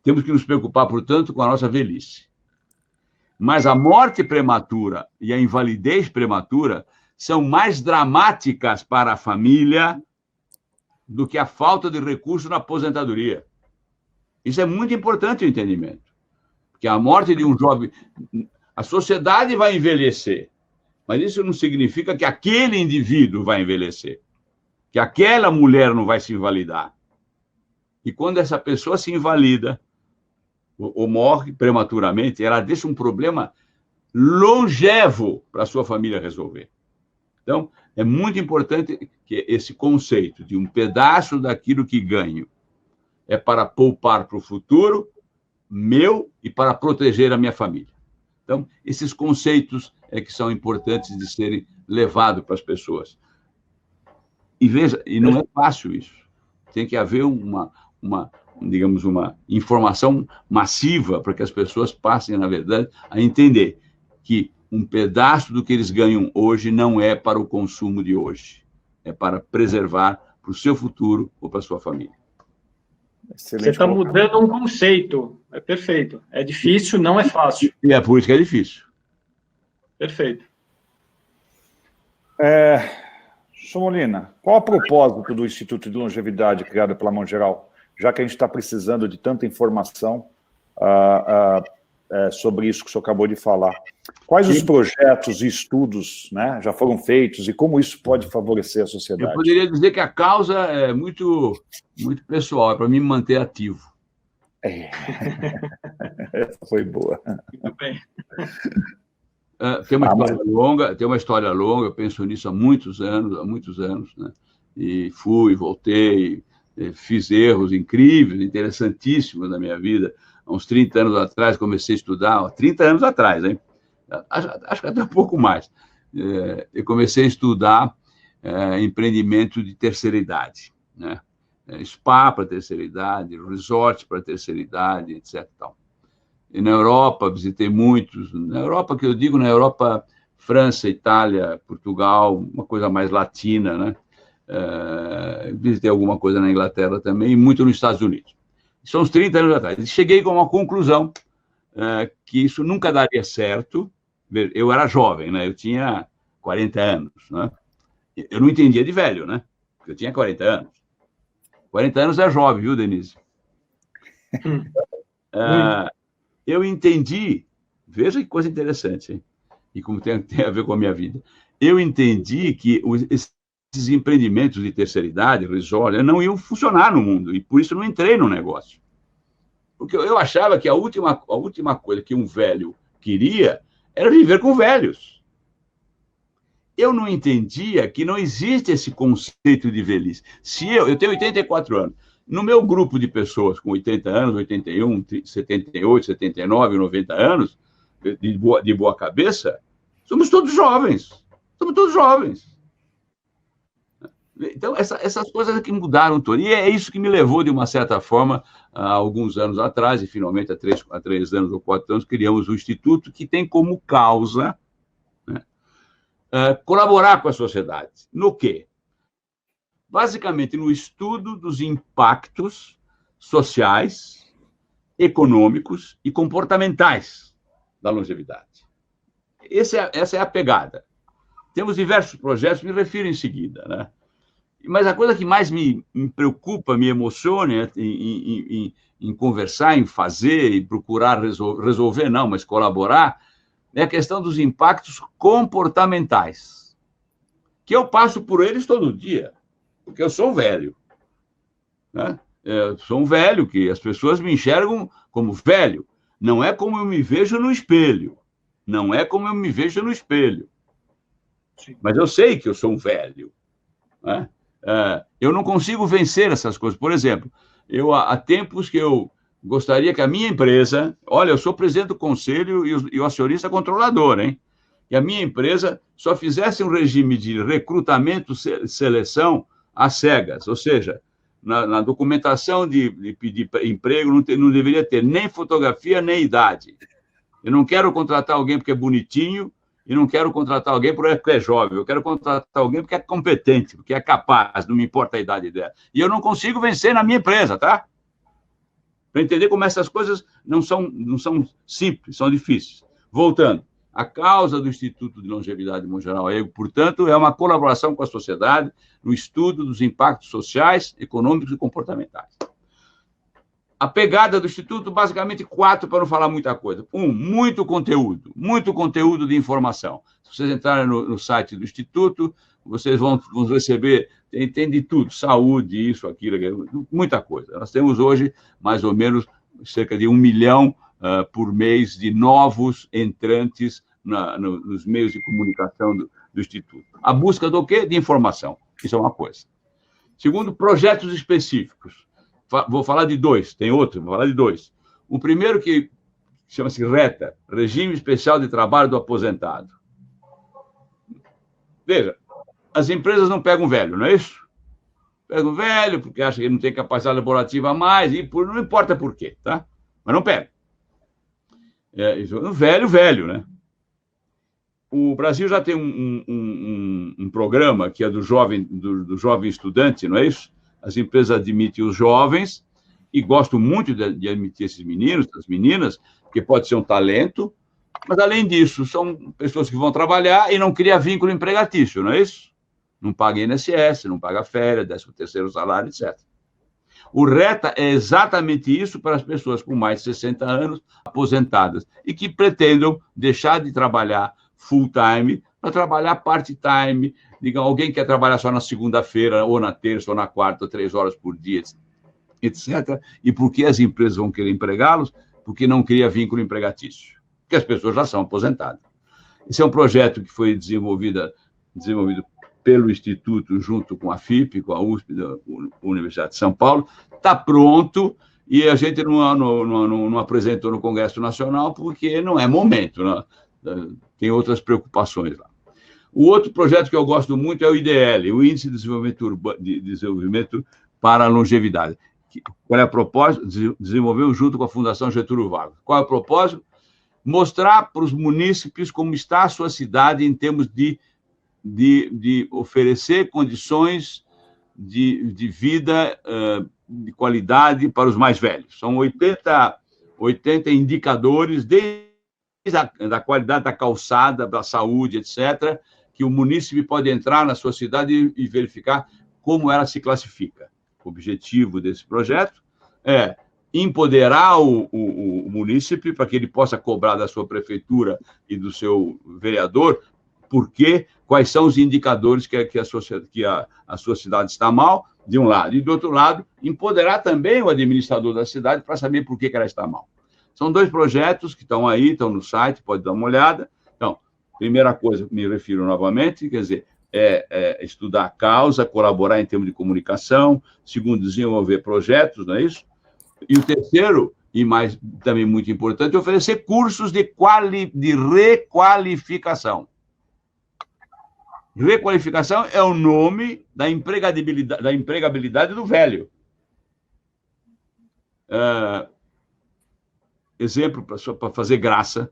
Temos que nos preocupar, portanto, com a nossa velhice. Mas a morte prematura e a invalidez prematura são mais dramáticas para a família do que a falta de recurso na aposentadoria. Isso é muito importante o entendimento. Porque a morte de um jovem... A sociedade vai envelhecer, mas isso não significa que aquele indivíduo vai envelhecer, que aquela mulher não vai se invalidar. E quando essa pessoa se invalida ou morre prematuramente, ela deixa um problema longevo para a sua família resolver. Então, é muito importante que esse conceito de um pedaço daquilo que ganho é para poupar para o futuro meu e para proteger a minha família. Então, esses conceitos é que são importantes de serem levados para as pessoas. E veja, e não é fácil isso. Tem que haver digamos, uma informação massiva para que as pessoas passem, na verdade, a entender que um pedaço do que eles ganham hoje não é para o consumo de hoje, é para preservar para o seu futuro ou para a sua família. Excelente. Você está mudando um conceito, é perfeito. É difícil, não é fácil. E é por isso que é difícil. Perfeito. Sr. Molina, qual o propósito do Instituto de Longevidade criado pela Mão Geral? Já que a gente está precisando de tanta informação sobre isso que o senhor acabou de falar. Quais os projetos e estudos, né, já foram feitos e como isso pode favorecer a sociedade? Eu poderia dizer que a causa é muito, muito pessoal, é para me manter ativo. Essa foi boa. Muito bem. Tem uma história longa, eu penso nisso há muitos anos, né? E fui, voltei, fiz erros incríveis, interessantíssimos na minha vida. Há uns 30 anos atrás, comecei a estudar, 30 anos atrás, hein? Acho que até um pouco mais. Eu comecei a estudar empreendimento de terceira idade, né? Spa para terceira idade, resort para terceira idade, etc. Tal. E na Europa, visitei muitos. Na Europa, que eu digo, na Europa, França, Itália, Portugal, uma coisa mais latina, né? Visitei alguma coisa na Inglaterra também, e muito nos Estados Unidos. São uns 30 anos atrás. E cheguei com uma conclusão que isso nunca daria certo. Eu era jovem, né? Eu tinha 40 anos, né? Eu não entendia de velho, né? Porque eu tinha 40 anos. 40 anos é jovem, viu, Denise? Eu entendi, veja que coisa interessante, hein? E como tem a ver com a minha vida. Eu entendi que esses empreendimentos de terceira idade, resort, não iam funcionar no mundo, e por isso não entrei no negócio. Porque eu achava que a última coisa que um velho queria era viver com velhos. Eu não entendia que não existe esse conceito de velhice. Se eu tenho 84 anos, no meu grupo de pessoas com 80 anos, 81, 78, 79, 90 anos, de boa cabeça, somos todos jovens. Somos todos jovens. Então, essas coisas que mudaram tudo. E é isso que me levou, de uma certa forma, há alguns anos atrás, e finalmente há 3 anos ou 4 anos, criamos o Instituto, que tem como causa, né, colaborar com a sociedade. No quê? Basicamente, no estudo dos impactos sociais, econômicos e comportamentais da longevidade. Essa é a pegada. Temos diversos projetos, me refiro em seguida, né? Mas a coisa que mais me preocupa, me emociona em conversar, em fazer, em procurar resolver, não, mas colaborar, é a questão dos impactos comportamentais, que eu passo por eles todo dia, porque eu sou velho, né? Eu sou um velho, que as pessoas me enxergam como velho, não é como eu me vejo no espelho, não é como eu me vejo no espelho, mas eu sei que eu sou um velho, né? Eu não consigo vencer essas coisas. Por exemplo, há tempos que eu gostaria que a minha empresa... Olha, eu sou presidente do conselho e o acionista controlador, hein? Que a minha empresa só fizesse um regime de recrutamento e seleção às cegas. Ou seja, na documentação de pedir emprego não deveria ter nem fotografia, nem idade. Eu não quero contratar alguém porque é bonitinho, e não quero contratar alguém porque é jovem, eu quero contratar alguém porque é competente, porque é capaz, não me importa a idade dela. E eu não consigo vencer na minha empresa, tá? Para entender como essas coisas não são simples, são difíceis. Voltando, a causa do Instituto de Longevidade Mundial, portanto, é uma colaboração com a sociedade no estudo dos impactos sociais, econômicos e comportamentais. A pegada do Instituto, basicamente 4, para não falar muita coisa. 1, muito conteúdo de informação. Se vocês entrarem no site do Instituto, vocês vão receber, tem de tudo, saúde, isso, aquilo, muita coisa. Nós temos hoje, mais ou menos, cerca de 1 milhão por mês de novos entrantes nos meios de comunicação do Instituto. A busca do quê? De informação. Isso é uma coisa. Segundo, projetos específicos. Vou falar de 2, tem outro, vou falar de 2. O primeiro, que chama-se RETA, Regime Especial de Trabalho do Aposentado. Veja, as empresas não pegam velho, não é isso? Pegam velho porque acham que ele não tem capacidade laborativa a mais, e não importa por quê, tá? Mas não pegam. Velho, né? O Brasil já tem um programa que é do jovem estudante, não é isso? As empresas admitem os jovens e gostam muito de admitir esses meninos, as meninas, porque pode ser um talento, mas, além disso, são pessoas que vão trabalhar e não criam vínculo empregatício, não é isso? Não paga INSS, não paga férias, 13º salário, etc. O RETA é exatamente isso para as pessoas com mais de 60 anos aposentadas e que pretendam deixar de trabalhar full-time para trabalhar part-time. Diga, alguém quer trabalhar só na segunda-feira, ou na terça, ou na quarta, 3 horas por dia, etc. E por que as empresas vão querer empregá-los? Porque não cria vínculo empregatício. Porque as pessoas já são aposentadas. Esse é um projeto que foi desenvolvido pelo Instituto, junto com a FIP, com a USP, da Universidade de São Paulo. Está pronto, e a gente não apresentou no Congresso Nacional, porque não é momento, né? Tem outras preocupações lá. O outro projeto que eu gosto muito é o IDL, o Índice de Desenvolvimento para a Longevidade. Qual é o propósito? Desenvolveu junto com a Fundação Getúlio Vargas. Qual é o propósito? Mostrar para os munícipes como está a sua cidade em termos de oferecer condições de vida de qualidade para os mais velhos. São 80 indicadores, desde a qualidade da calçada, da saúde, etc., que o munícipe pode entrar na sua cidade e verificar como ela se classifica. O objetivo desse projeto é empoderar o munícipe para que ele possa cobrar da sua prefeitura e do seu vereador quais são os indicadores que a sua cidade está mal, de um lado. E, do outro lado, empoderar também o administrador da cidade para saber por que ela está mal. São 2 projetos que estão aí, estão no site, pode dar uma olhada. Então, primeira coisa, me refiro novamente, quer dizer, estudar a causa, colaborar em termos de comunicação. Segundo, desenvolver projetos, não é isso? E o terceiro, e mais também muito importante, oferecer cursos de requalificação. Requalificação é o nome da empregabilidade do velho. Exemplo, para fazer graça,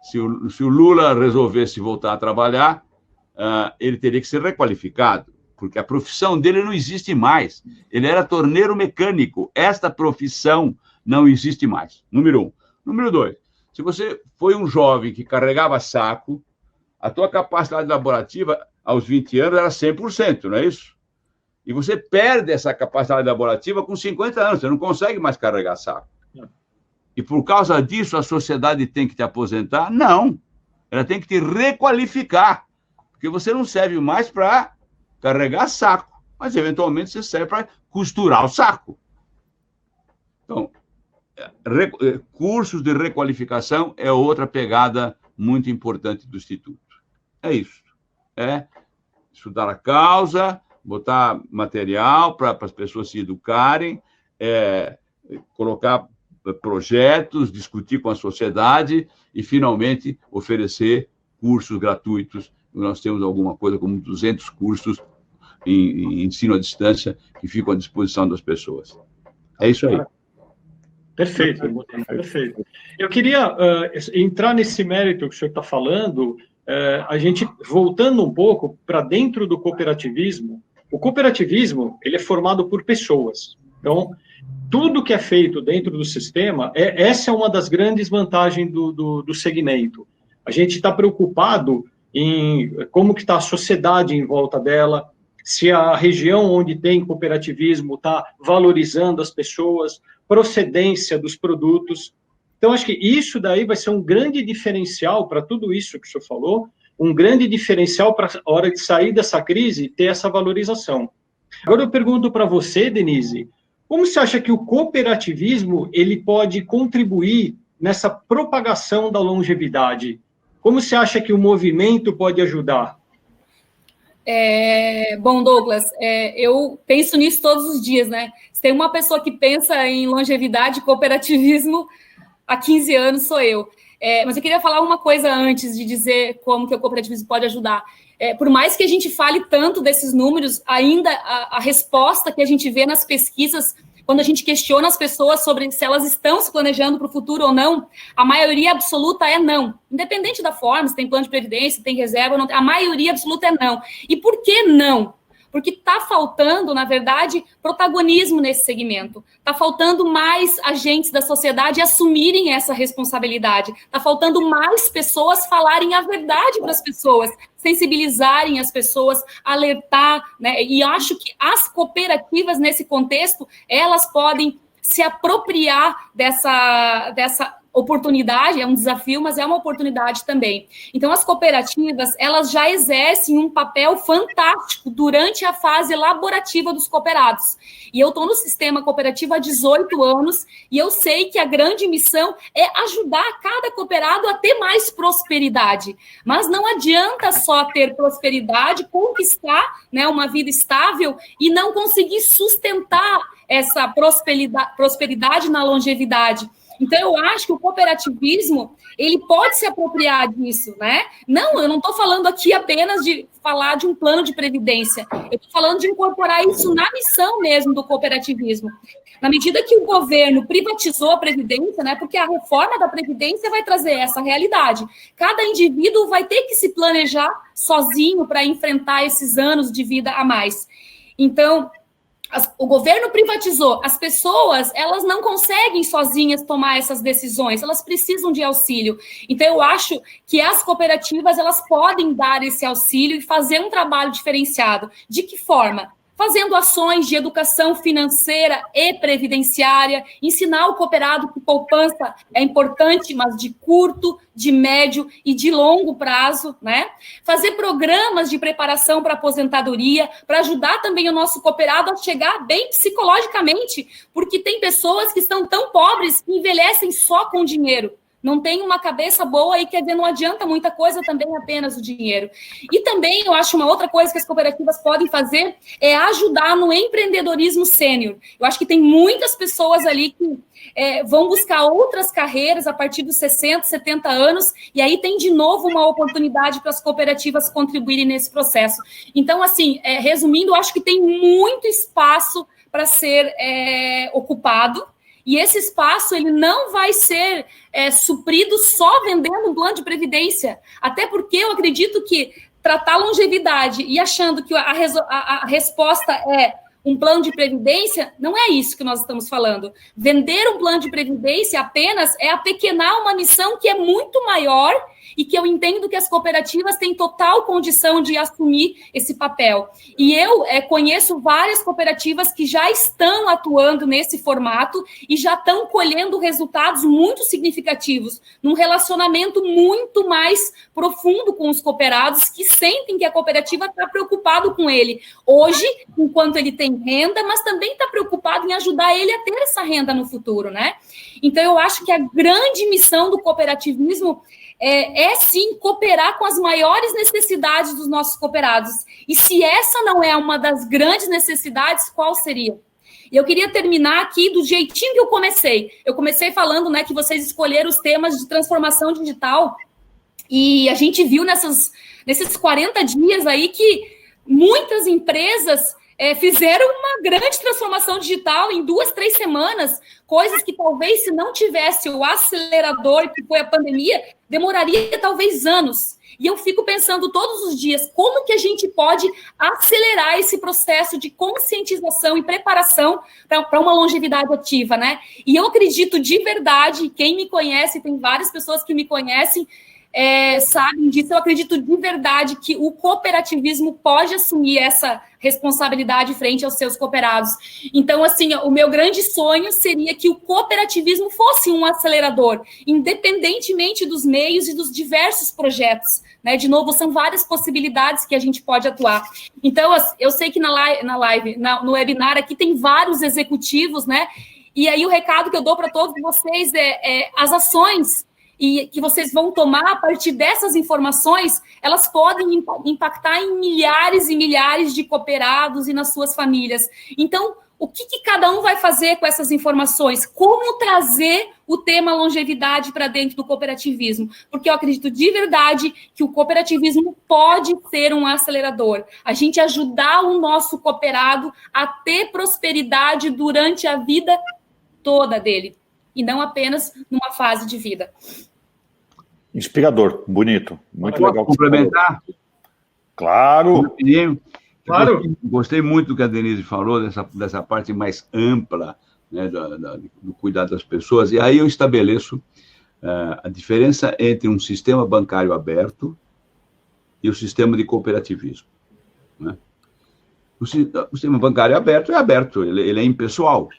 se o Lula resolvesse voltar a trabalhar, ele teria que ser requalificado, porque a profissão dele não existe mais. Ele era torneiro mecânico. Esta profissão não existe mais. Número 1. Número 2, se você foi um jovem que carregava saco, a tua capacidade laborativa aos 20 anos era 100%, não é isso? E você perde essa capacidade laborativa com 50 anos, você não consegue mais carregar saco. E por causa disso a sociedade tem que te aposentar? Não. Ela tem que te requalificar, porque você não serve mais para carregar saco, mas eventualmente você serve para costurar o saco. Então, cursos de requalificação é outra pegada muito importante do Instituto. É isso. Estudar a causa, botar material para as pessoas se educarem, colocar projetos, discutir com a sociedade e, finalmente, oferecer cursos gratuitos. Nós temos alguma coisa como 200 cursos em ensino à distância que ficam à disposição das pessoas. É isso aí. Perfeito, perfeito. Eu queria entrar nesse mérito que o senhor está falando, a gente, voltando um pouco para dentro do cooperativismo, o cooperativismo ele é formado por pessoas. Então, tudo que é feito dentro do sistema, essa é uma das grandes vantagens do segmento. A gente está preocupado em como que está a sociedade em volta dela, se a região onde tem cooperativismo está valorizando as pessoas, procedência dos produtos. Então, acho que isso daí vai ser um grande diferencial para tudo isso que o senhor falou, um grande diferencial para a hora de sair dessa crise ter essa valorização. Agora eu pergunto para você, Denise, como você acha que o cooperativismo ele pode contribuir nessa propagação da longevidade? Como você acha que o movimento pode ajudar? Bom, Douglas, eu penso nisso todos os dias, né? Se tem uma pessoa que pensa em longevidade e cooperativismo, há 15 anos sou eu. Mas eu queria falar uma coisa antes de dizer como que o cooperativismo pode ajudar. Por mais que a gente fale tanto desses números, ainda a resposta que a gente vê nas pesquisas, quando a gente questiona as pessoas sobre se elas estão se planejando para o futuro ou não, a maioria absoluta é não. Independente da forma, se tem plano de previdência, se tem reserva ou não, a maioria absoluta é não. E por que não? Porque está faltando, na verdade, protagonismo nesse segmento. Está faltando mais agentes da sociedade assumirem essa responsabilidade. Está faltando mais pessoas falarem a verdade para as pessoas, sensibilizarem as pessoas, alertar, né? E acho que as cooperativas, nesse contexto, elas podem se apropriar dessa oportunidade, é um desafio, mas é uma oportunidade também. Então, as cooperativas, elas já exercem um papel fantástico durante a fase elaborativa dos cooperados. E eu estou no sistema cooperativo há 18 anos, e eu sei que a grande missão é ajudar cada cooperado a ter mais prosperidade. Mas não adianta só ter prosperidade, conquistar, né, uma vida estável e não conseguir sustentar essa prosperidade na longevidade. Então, eu acho que o cooperativismo, ele pode se apropriar disso, né? Não, eu não estou falando aqui apenas de falar de um plano de previdência. Eu estou falando de incorporar isso na missão mesmo do cooperativismo. Na medida que o governo privatizou a previdência, né? Porque a reforma da previdência vai trazer essa realidade. Cada indivíduo vai ter que se planejar sozinho para enfrentar esses anos de vida a mais. Então, o governo privatizou, as pessoas, elas não conseguem sozinhas tomar essas decisões, elas precisam de auxílio. Então, eu acho que as cooperativas, elas podem dar esse auxílio e fazer um trabalho diferenciado. De que forma? Fazendo ações de educação financeira e previdenciária, ensinar o cooperado que poupança é importante, mas de curto, de médio e de longo prazo, né? Fazer programas de preparação para aposentadoria, para ajudar também o nosso cooperado a chegar bem psicologicamente, porque tem pessoas que estão tão pobres que envelhecem só com dinheiro, não tem uma cabeça boa e quer dizer, não adianta muita coisa também apenas o dinheiro. E também eu acho uma outra coisa que as cooperativas podem fazer é ajudar no empreendedorismo sênior. Eu acho que tem muitas pessoas ali que vão buscar outras carreiras a partir dos 60, 70 anos, e aí tem de novo uma oportunidade para as cooperativas contribuírem nesse processo. Então, assim, resumindo, eu acho que tem muito espaço para ser ocupado, e esse espaço ele não vai ser suprido só vendendo um plano de previdência, até porque eu acredito que tratar longevidade e achando que a resposta é um plano de previdência, não é isso que nós estamos falando. Vender um plano de previdência apenas é apequenar uma missão que é muito maior e que eu entendo que as cooperativas têm total condição de assumir esse papel. E eu conheço várias cooperativas que já estão atuando nesse formato e já estão colhendo resultados muito significativos, num relacionamento muito mais profundo com os cooperados, que sentem que a cooperativa está preocupada com ele hoje, enquanto ele tem renda, mas também está preocupado em ajudar ele a ter essa renda no futuro, né? Então, eu acho que a grande missão do cooperativismo sim, cooperar com as maiores necessidades dos nossos cooperados. E se essa não é uma das grandes necessidades, qual seria? E eu queria terminar aqui do jeitinho que eu comecei. Eu comecei falando, né, que vocês escolheram os temas de transformação digital, e a gente viu nesses 40 dias aí que muitas empresas fizeram uma grande transformação digital em 2, 3 semanas, coisas que talvez, se não tivesse o acelerador que foi a pandemia, demoraria talvez anos. E eu fico pensando todos os dias, como que a gente pode acelerar esse processo de conscientização e preparação para uma longevidade ativa, né? E eu acredito de verdade, quem me conhece, tem várias pessoas que me conhecem, sabem disso, eu acredito de verdade que o cooperativismo pode assumir essa responsabilidade frente aos seus cooperados. Então, assim, o meu grande sonho seria que o cooperativismo fosse um acelerador, independentemente dos meios e dos diversos projetos, né? De novo, são várias possibilidades que a gente pode atuar. Então, eu sei que no webinar aqui tem vários executivos, né? E aí o recado que eu dou para todos vocês as ações e que vocês vão tomar a partir dessas informações, elas podem impactar em milhares e milhares de cooperados e nas suas famílias. Então, o que cada um vai fazer com essas informações? Como trazer o tema longevidade para dentro do cooperativismo? Porque eu acredito de verdade que o cooperativismo pode ser um acelerador. A gente ajudar o nosso cooperado a ter prosperidade durante a vida toda dele, e não apenas numa fase de vida. Inspirador, bonito, muito legal. Complementar? Claro. Claro. Gostei muito do que a Denise falou, dessa parte mais ampla, né, do cuidado das pessoas, e aí eu estabeleço a diferença entre um sistema bancário aberto e o sistema de cooperativismo, né? O sistema bancário aberto, ele é impessoal,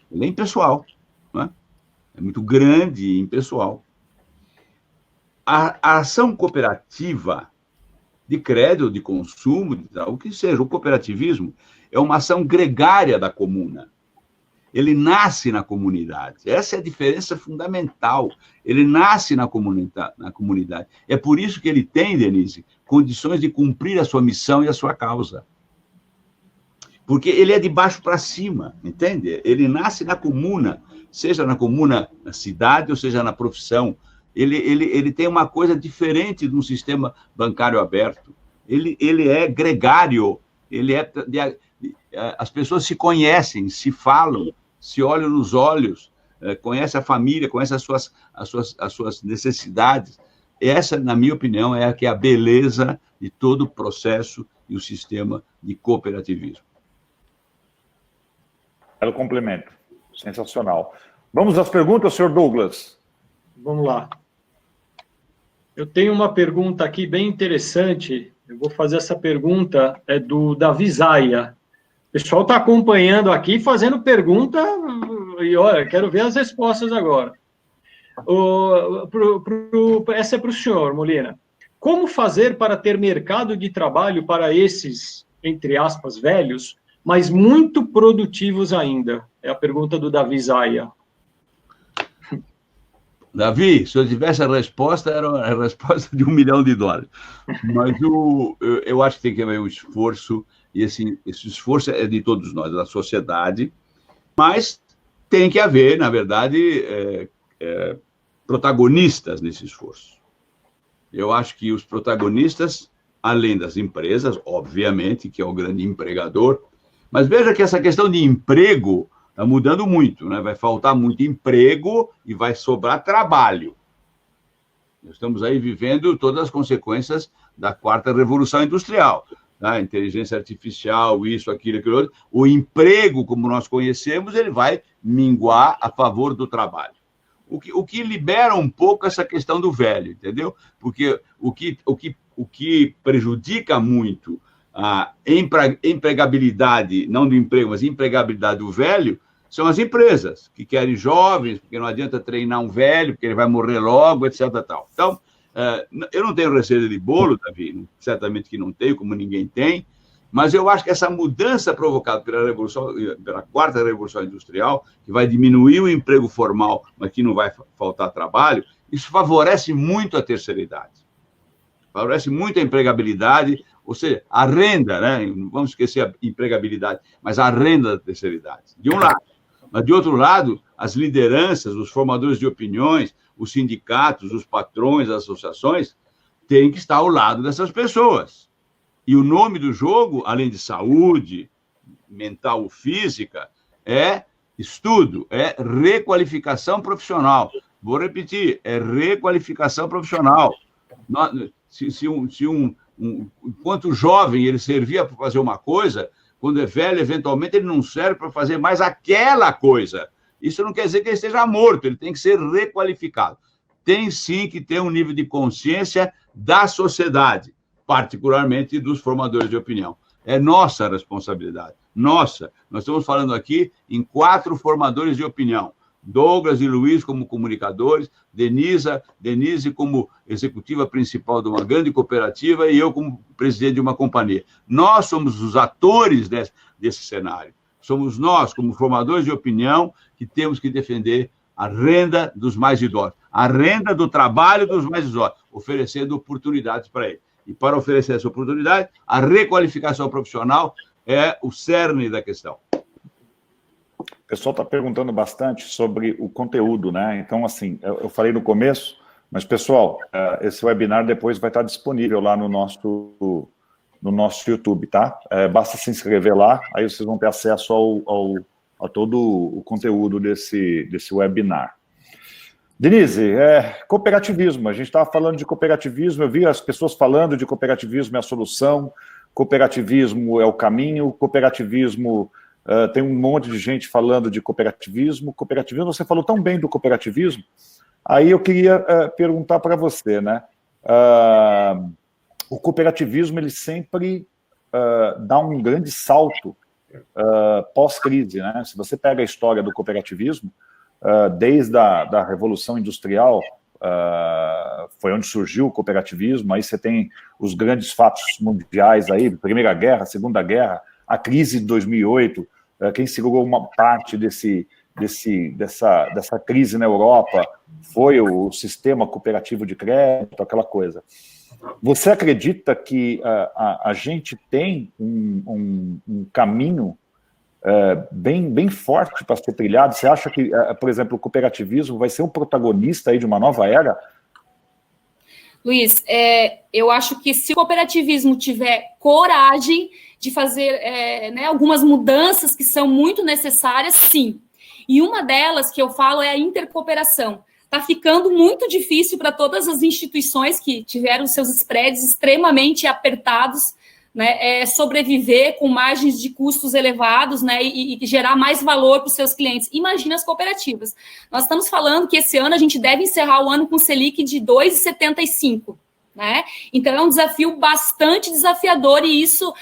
né? É muito grande e impessoal. A ação cooperativa de crédito, de consumo, o que seja, o cooperativismo é uma ação gregária da comuna. Ele nasce na comunidade. Essa é a diferença fundamental. Ele nasce na comunidade. É por isso que ele tem, Denise, condições de cumprir a sua missão e a sua causa. Porque ele é de baixo para cima, entende? Ele nasce na comuna, seja na comuna, na cidade, ou seja na profissão. Ele tem uma coisa diferente de um sistema bancário aberto. Ele é gregário, as pessoas se conhecem, se falam, se olham nos olhos, conhecem a família, conhecem as suas necessidades. Essa, na minha opinião, é a beleza de todo o processo e o sistema de cooperativismo. Belo complemento. Sensacional. Vamos às perguntas, senhor Douglas. Vamos lá. Eu tenho uma pergunta aqui bem interessante. Eu vou fazer essa pergunta, do Davi Zaia. O pessoal está acompanhando aqui, fazendo pergunta, e olha, quero ver as respostas agora. Essa é para o senhor, Molina. Como fazer para ter mercado de trabalho para esses, entre aspas, velhos, mas muito produtivos ainda? É a pergunta do Davi Zaia. Davi, se eu tivesse a resposta, era a resposta de $1 milhão. Mas eu acho que tem que haver um esforço, e esse esforço é de todos nós, da sociedade, mas tem que haver, na verdade, protagonistas nesse esforço. Eu acho que os protagonistas, além das empresas, obviamente, que é o grande empregador, mas veja que essa questão de emprego está mudando muito, né? Vai faltar muito emprego e vai sobrar trabalho. Nós estamos aí vivendo todas as consequências da 4ª Revolução Industrial. Tá? Inteligência artificial, isso, aquilo, aquilo outro. O emprego, como nós conhecemos, ele vai minguar a favor do trabalho. O que libera um pouco essa questão do velho, entendeu? Porque o que prejudica muito a empregabilidade, não do emprego, mas empregabilidade do velho, são as empresas, que querem jovens, porque não adianta treinar um velho, porque ele vai morrer logo, etc. Tal. Então, eu não tenho receita de bolo, Davi, certamente que não tenho, como ninguém tem, mas eu acho que essa mudança provocada pela 4ª Revolução Industrial, que vai diminuir o emprego formal, mas que não vai faltar trabalho, isso favorece muito a terceira idade. Favorece muito a empregabilidade, ou seja, a renda, né? Não vamos esquecer a empregabilidade, mas a renda da terceira idade, de um lado. Mas, de outro lado, as lideranças, os formadores de opiniões, os sindicatos, os patrões, as associações, têm que estar ao lado dessas pessoas. E o nome do jogo, além de saúde mental ou física, é estudo, é requalificação profissional. Vou repetir, é requalificação profissional. Enquanto jovem ele servia para fazer uma coisa, quando é velho, eventualmente, ele não serve para fazer mais aquela coisa. Isso não quer dizer que ele esteja morto, ele tem que ser requalificado. Tem, sim, que ter um nível de consciência da sociedade, particularmente dos formadores de opinião. É nossa responsabilidade, nossa. Nós estamos falando aqui em 4 formadores de opinião. Douglas e Luiz como comunicadores, Denise como executiva principal de uma grande cooperativa e eu como presidente de uma companhia. Nós somos os atores desse cenário. Somos nós, como formadores de opinião, que temos que defender a renda dos mais idosos, a renda do trabalho dos mais idosos, oferecendo oportunidades para eles. E para oferecer essa oportunidade, a requalificação profissional é o cerne da questão. O pessoal está perguntando bastante sobre o conteúdo, né? Então, assim, eu falei no começo, mas, pessoal, esse webinar depois vai estar disponível lá no nosso YouTube, tá? Basta se inscrever lá, aí vocês vão ter acesso a todo o conteúdo desse webinar. Denise, cooperativismo, a gente estava falando de cooperativismo, eu vi as pessoas falando de cooperativismo é a solução, cooperativismo é o caminho, cooperativismo... tem um monte de gente falando de cooperativismo. Você falou tão bem do cooperativismo, aí eu queria perguntar para você, né? O cooperativismo, ele sempre dá um grande salto pós-crise, né? Se você pega a história do cooperativismo, desde a Revolução Industrial, foi onde surgiu o cooperativismo, aí você tem os grandes fatos mundiais aí, Primeira Guerra, Segunda Guerra, a crise de 2008, quem segurou uma parte dessa crise na Europa foi o sistema cooperativo de crédito, aquela coisa. Você acredita que a gente tem um caminho bem forte para ser trilhado? Você acha que, por exemplo, o cooperativismo vai ser um protagonista aí de uma nova era? Luiz, eu acho que se o cooperativismo tiver coragem de fazer algumas mudanças que são muito necessárias, sim. E uma delas que eu falo é a intercooperação. Está ficando muito difícil para todas as instituições que tiveram seus spreads extremamente apertados, né, sobreviver com margens de custos elevados, né, e gerar mais valor para os seus clientes. Imagina as cooperativas. Nós estamos falando que esse ano a gente deve encerrar o ano com Selic de 2,75%. Né? Então, é um desafio bastante desafiador e isso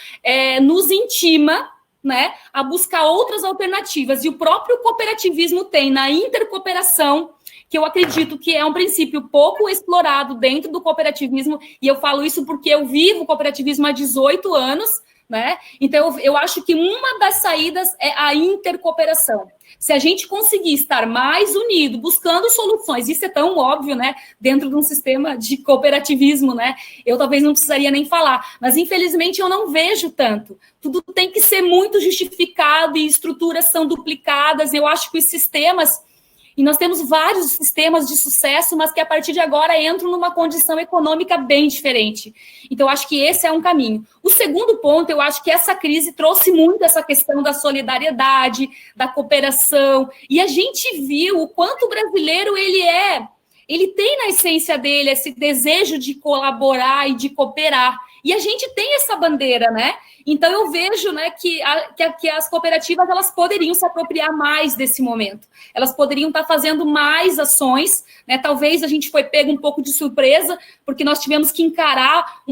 nos intima, né, a buscar outras alternativas. E o próprio cooperativismo tem na intercooperação, que eu acredito que é um princípio pouco explorado dentro do cooperativismo, e eu falo isso porque eu vivo o cooperativismo há 18 anos, né? Então, eu acho que uma das saídas é a intercooperação. Se a gente conseguir estar mais unido, buscando soluções, isso é tão óbvio, né? Dentro de um sistema de cooperativismo, né? Eu talvez não precisaria nem falar, mas infelizmente eu não vejo tanto. Tudo tem que ser muito justificado e estruturas são duplicadas. Eu acho que os sistemas... E nós temos vários sistemas de sucesso, mas que a partir de agora entram numa condição econômica bem diferente. Então, eu acho que esse é um caminho. O segundo ponto, eu acho que essa crise trouxe muito essa questão da solidariedade, da cooperação, e a gente viu o quanto o brasileiro ele tem na essência dele esse desejo de colaborar e de cooperar. E a gente tem essa bandeira, né? Então, eu vejo, né, que as cooperativas elas poderiam se apropriar mais desse momento. Elas poderiam estar fazendo mais ações, né? Talvez a gente foi pego um pouco de surpresa, porque nós tivemos que encarar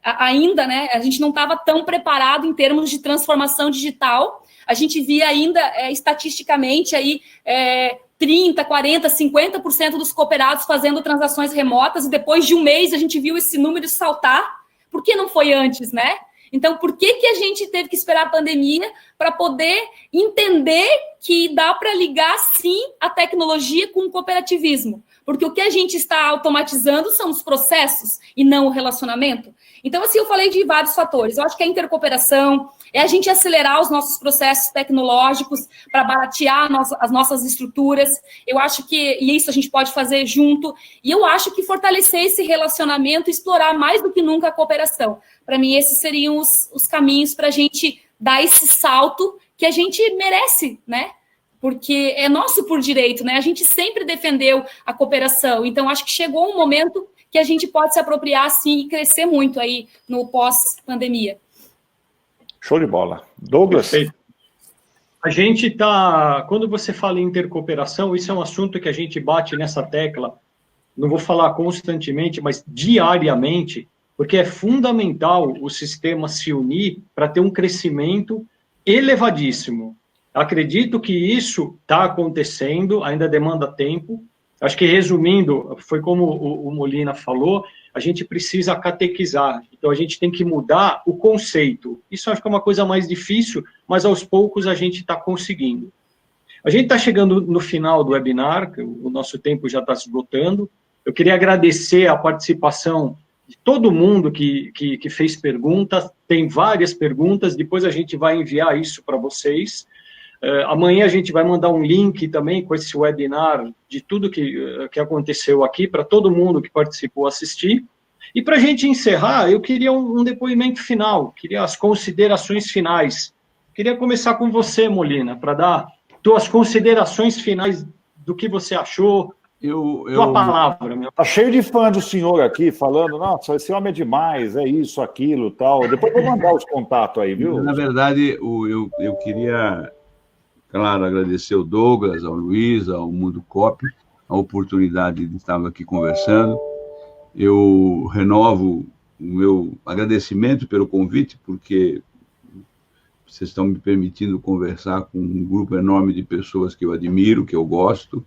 ainda, né? A gente não estava tão preparado em termos de transformação digital. A gente via ainda, estatisticamente, aí, 30%, 40%, 50% dos cooperados fazendo transações remotas, e depois de um mês a gente viu esse número saltar. Por que não foi antes, né? Então, por que a gente teve que esperar a pandemia para poder entender que dá para ligar, sim, a tecnologia com o cooperativismo? Porque o que a gente está automatizando são os processos e não o relacionamento. Então, assim, eu falei de vários fatores. Eu acho que a intercooperação é a gente acelerar os nossos processos tecnológicos para baratear as nossas estruturas. Eu acho que isso a gente pode fazer junto. E eu acho que fortalecer esse relacionamento e explorar mais do que nunca a cooperação. Para mim, esses seriam os caminhos para a gente dar esse salto que a gente merece, né? Porque é nosso por direito, né? A gente sempre defendeu a cooperação. Então, acho que chegou um momento que a gente pode se apropriar, sim, e crescer muito aí no pós-pandemia. Show de bola. Douglas? Perfeito. A gente está... Quando você fala em intercooperação, isso é um assunto que a gente bate nessa tecla, não vou falar constantemente, mas diariamente, porque é fundamental o sistema se unir para ter um crescimento elevadíssimo. Acredito que isso está acontecendo, ainda demanda tempo. Acho que, resumindo, foi como o Molina falou, a gente precisa catequizar. Então, a gente tem que mudar o conceito. Isso acho que é uma coisa mais difícil, mas aos poucos a gente está conseguindo. A gente está chegando no final do webinar, o nosso tempo já está se esgotando. Eu queria agradecer a participação de todo mundo que fez perguntas. Tem várias perguntas, depois a gente vai enviar isso para vocês. Amanhã a gente vai mandar um link também com esse webinar de tudo que aconteceu aqui para todo mundo que participou assistir. E para a gente encerrar, eu queria um depoimento final, queria as considerações finais. Queria começar com você, Molina, para dar tuas considerações finais do que você achou. Tua palavra, meu. Tá cheio de fã do senhor aqui, falando, nossa, esse homem é demais, é isso, aquilo, tal. Depois vou mandar os contatos aí, viu? Na verdade, eu queria... Claro, agradecer ao Douglas, ao Luiz, ao Mundo Cop, a oportunidade de estar aqui conversando. Eu renovo o meu agradecimento pelo convite, porque vocês estão me permitindo conversar com um grupo enorme de pessoas que eu admiro, que eu gosto.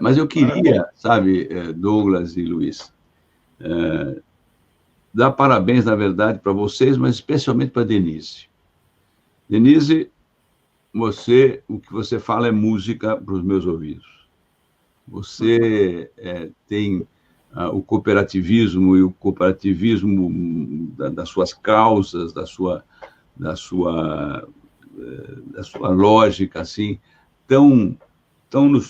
Mas eu queria, sabe, Douglas e Luiz, dar parabéns, na verdade, para vocês, mas especialmente para a Denise. Denise... o que você fala é música para os meus ouvidos. Você tem o cooperativismo e o cooperativismo das suas causas, da sua lógica, assim, tão nos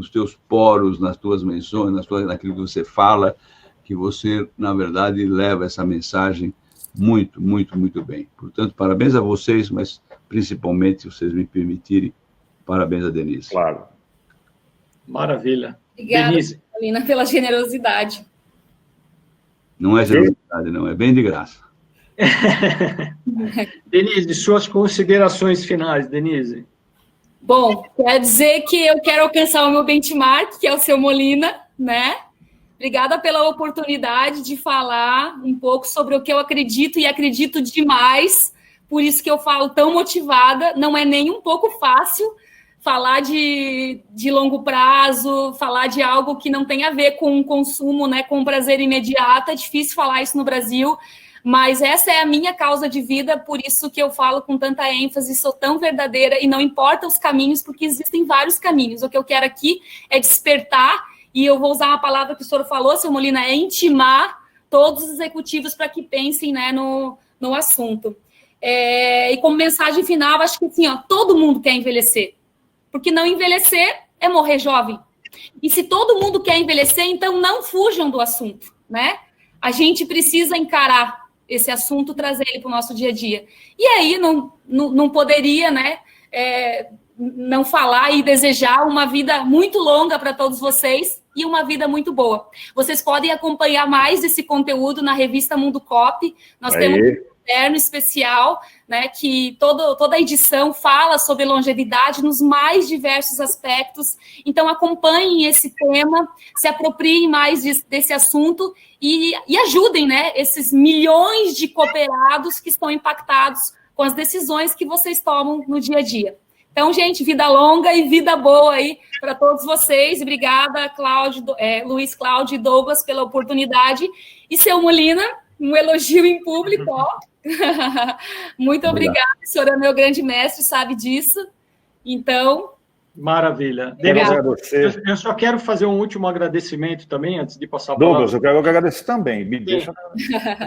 teus poros, nas tuas menções, naquilo que você fala, que você, na verdade, leva essa mensagem muito, muito, muito bem. Portanto, parabéns a vocês, mas principalmente, se vocês me permitirem, parabéns a Denise. Claro. Maravilha. Obrigada, Molina, pela generosidade. Não é generosidade, não, é bem de graça. Denise, suas considerações finais, Denise. Bom, quer dizer que eu quero alcançar o meu benchmark, que é o seu Molina, né? Obrigada pela oportunidade de falar um pouco sobre o que eu acredito, e acredito demais, por isso que eu falo tão motivada. Não é nem um pouco fácil falar de longo prazo, falar de algo que não tem a ver com o consumo, né, com prazer imediato. É difícil falar isso no Brasil, mas essa é a minha causa de vida, por isso que eu falo com tanta ênfase, sou tão verdadeira, e não importa os caminhos, porque existem vários caminhos. O que eu quero aqui é despertar, e eu vou usar uma palavra que o senhor falou, seu Molina, é intimar todos os executivos para que pensem, né, no assunto. E como mensagem final, acho que assim, ó, todo mundo quer envelhecer, porque não envelhecer é morrer jovem. E se todo mundo quer envelhecer, então não fujam do assunto, né? A gente precisa encarar esse assunto, trazer ele para o nosso dia a dia. E aí não poderia, né, não falar e desejar uma vida muito longa para todos vocês e uma vida muito boa. Vocês podem acompanhar mais esse conteúdo na revista Mundo Cop. Nós temos um caderno especial, né, que toda a edição fala sobre longevidade nos mais diversos aspectos. Então, acompanhem esse tema, se apropriem mais desse assunto e ajudem, né, esses milhões de cooperados que estão impactados com as decisões que vocês tomam no dia a dia. Então, gente, vida longa e vida boa aí para todos vocês. Obrigada, Luiz, Cláudio e Douglas, pela oportunidade. E, seu Molina, um elogio em público, ó. Muito obrigada, o senhor é meu grande mestre, sabe disso. Então... Maravilha. Denise, eu só quero fazer um último agradecimento também, antes de passar a palavra. Douglas, eu quero agradecer também. Me deixa...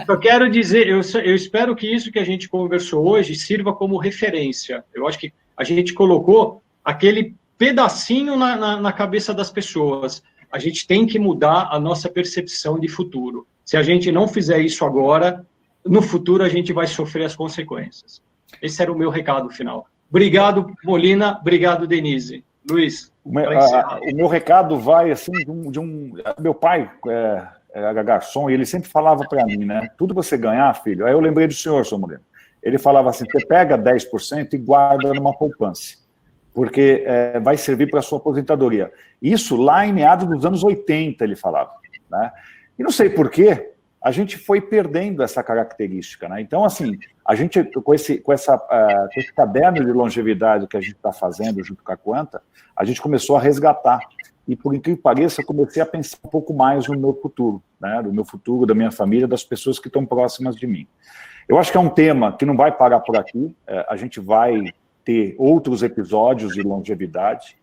Eu quero dizer, eu espero que isso que a gente conversou hoje sirva como referência. Eu acho que a gente colocou aquele pedacinho na cabeça das pessoas. A gente tem que mudar a nossa percepção de futuro. Se a gente não fizer isso agora, no futuro a gente vai sofrer as consequências. Esse era o meu recado final. Obrigado, Molina. Obrigado, Denise. Luiz. O meu recado vai assim meu pai era garçom e ele sempre falava para mim, né? Tudo que você ganhar, filho. Aí eu lembrei do senhor, seu Molina. Ele falava assim: você pega 10% e guarda numa poupança, porque vai servir para a sua aposentadoria. Isso lá em meados dos anos 80, ele falava, né? E não sei por quê, a gente foi perdendo essa característica, né? Então, assim, a gente, com esse caderno de longevidade que a gente está fazendo junto com a Quanta, a gente começou a resgatar. E, por incrível que pareça, eu comecei a pensar um pouco mais no meu futuro, né? Do meu futuro, da minha família, das pessoas que estão próximas de mim. Eu acho que é um tema que não vai parar por aqui, a gente vai ter outros episódios de longevidade,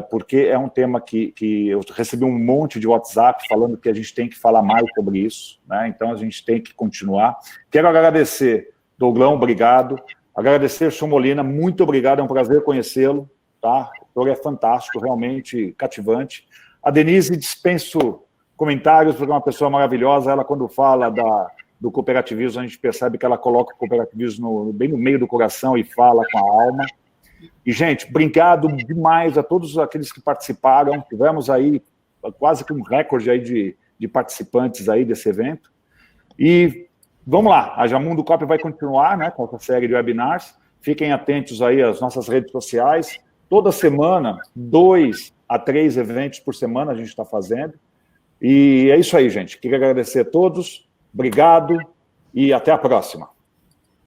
porque é um tema que eu recebi um monte de WhatsApp falando que a gente tem que falar mais sobre isso, né? Então a gente tem que continuar. Quero agradecer, Douglão, obrigado. Agradecer, Sr. Molina, muito obrigado, é um prazer conhecê-lo, tá? O senhor é fantástico, realmente cativante. A Denise, dispenso comentários, porque é uma pessoa maravilhosa, ela quando fala do cooperativismo, a gente percebe que ela coloca o cooperativismo bem no meio do coração e fala com a alma. E, gente, obrigado demais a todos aqueles que participaram. Tivemos aí quase que um recorde aí de participantes aí desse evento. E vamos lá, a Mundo Cop vai continuar, né, com essa série de webinars. Fiquem atentos aí às nossas redes sociais. Toda semana, 2 a 3 eventos por semana a gente está fazendo. E é isso aí, gente. Queria agradecer a todos. Obrigado e até a próxima.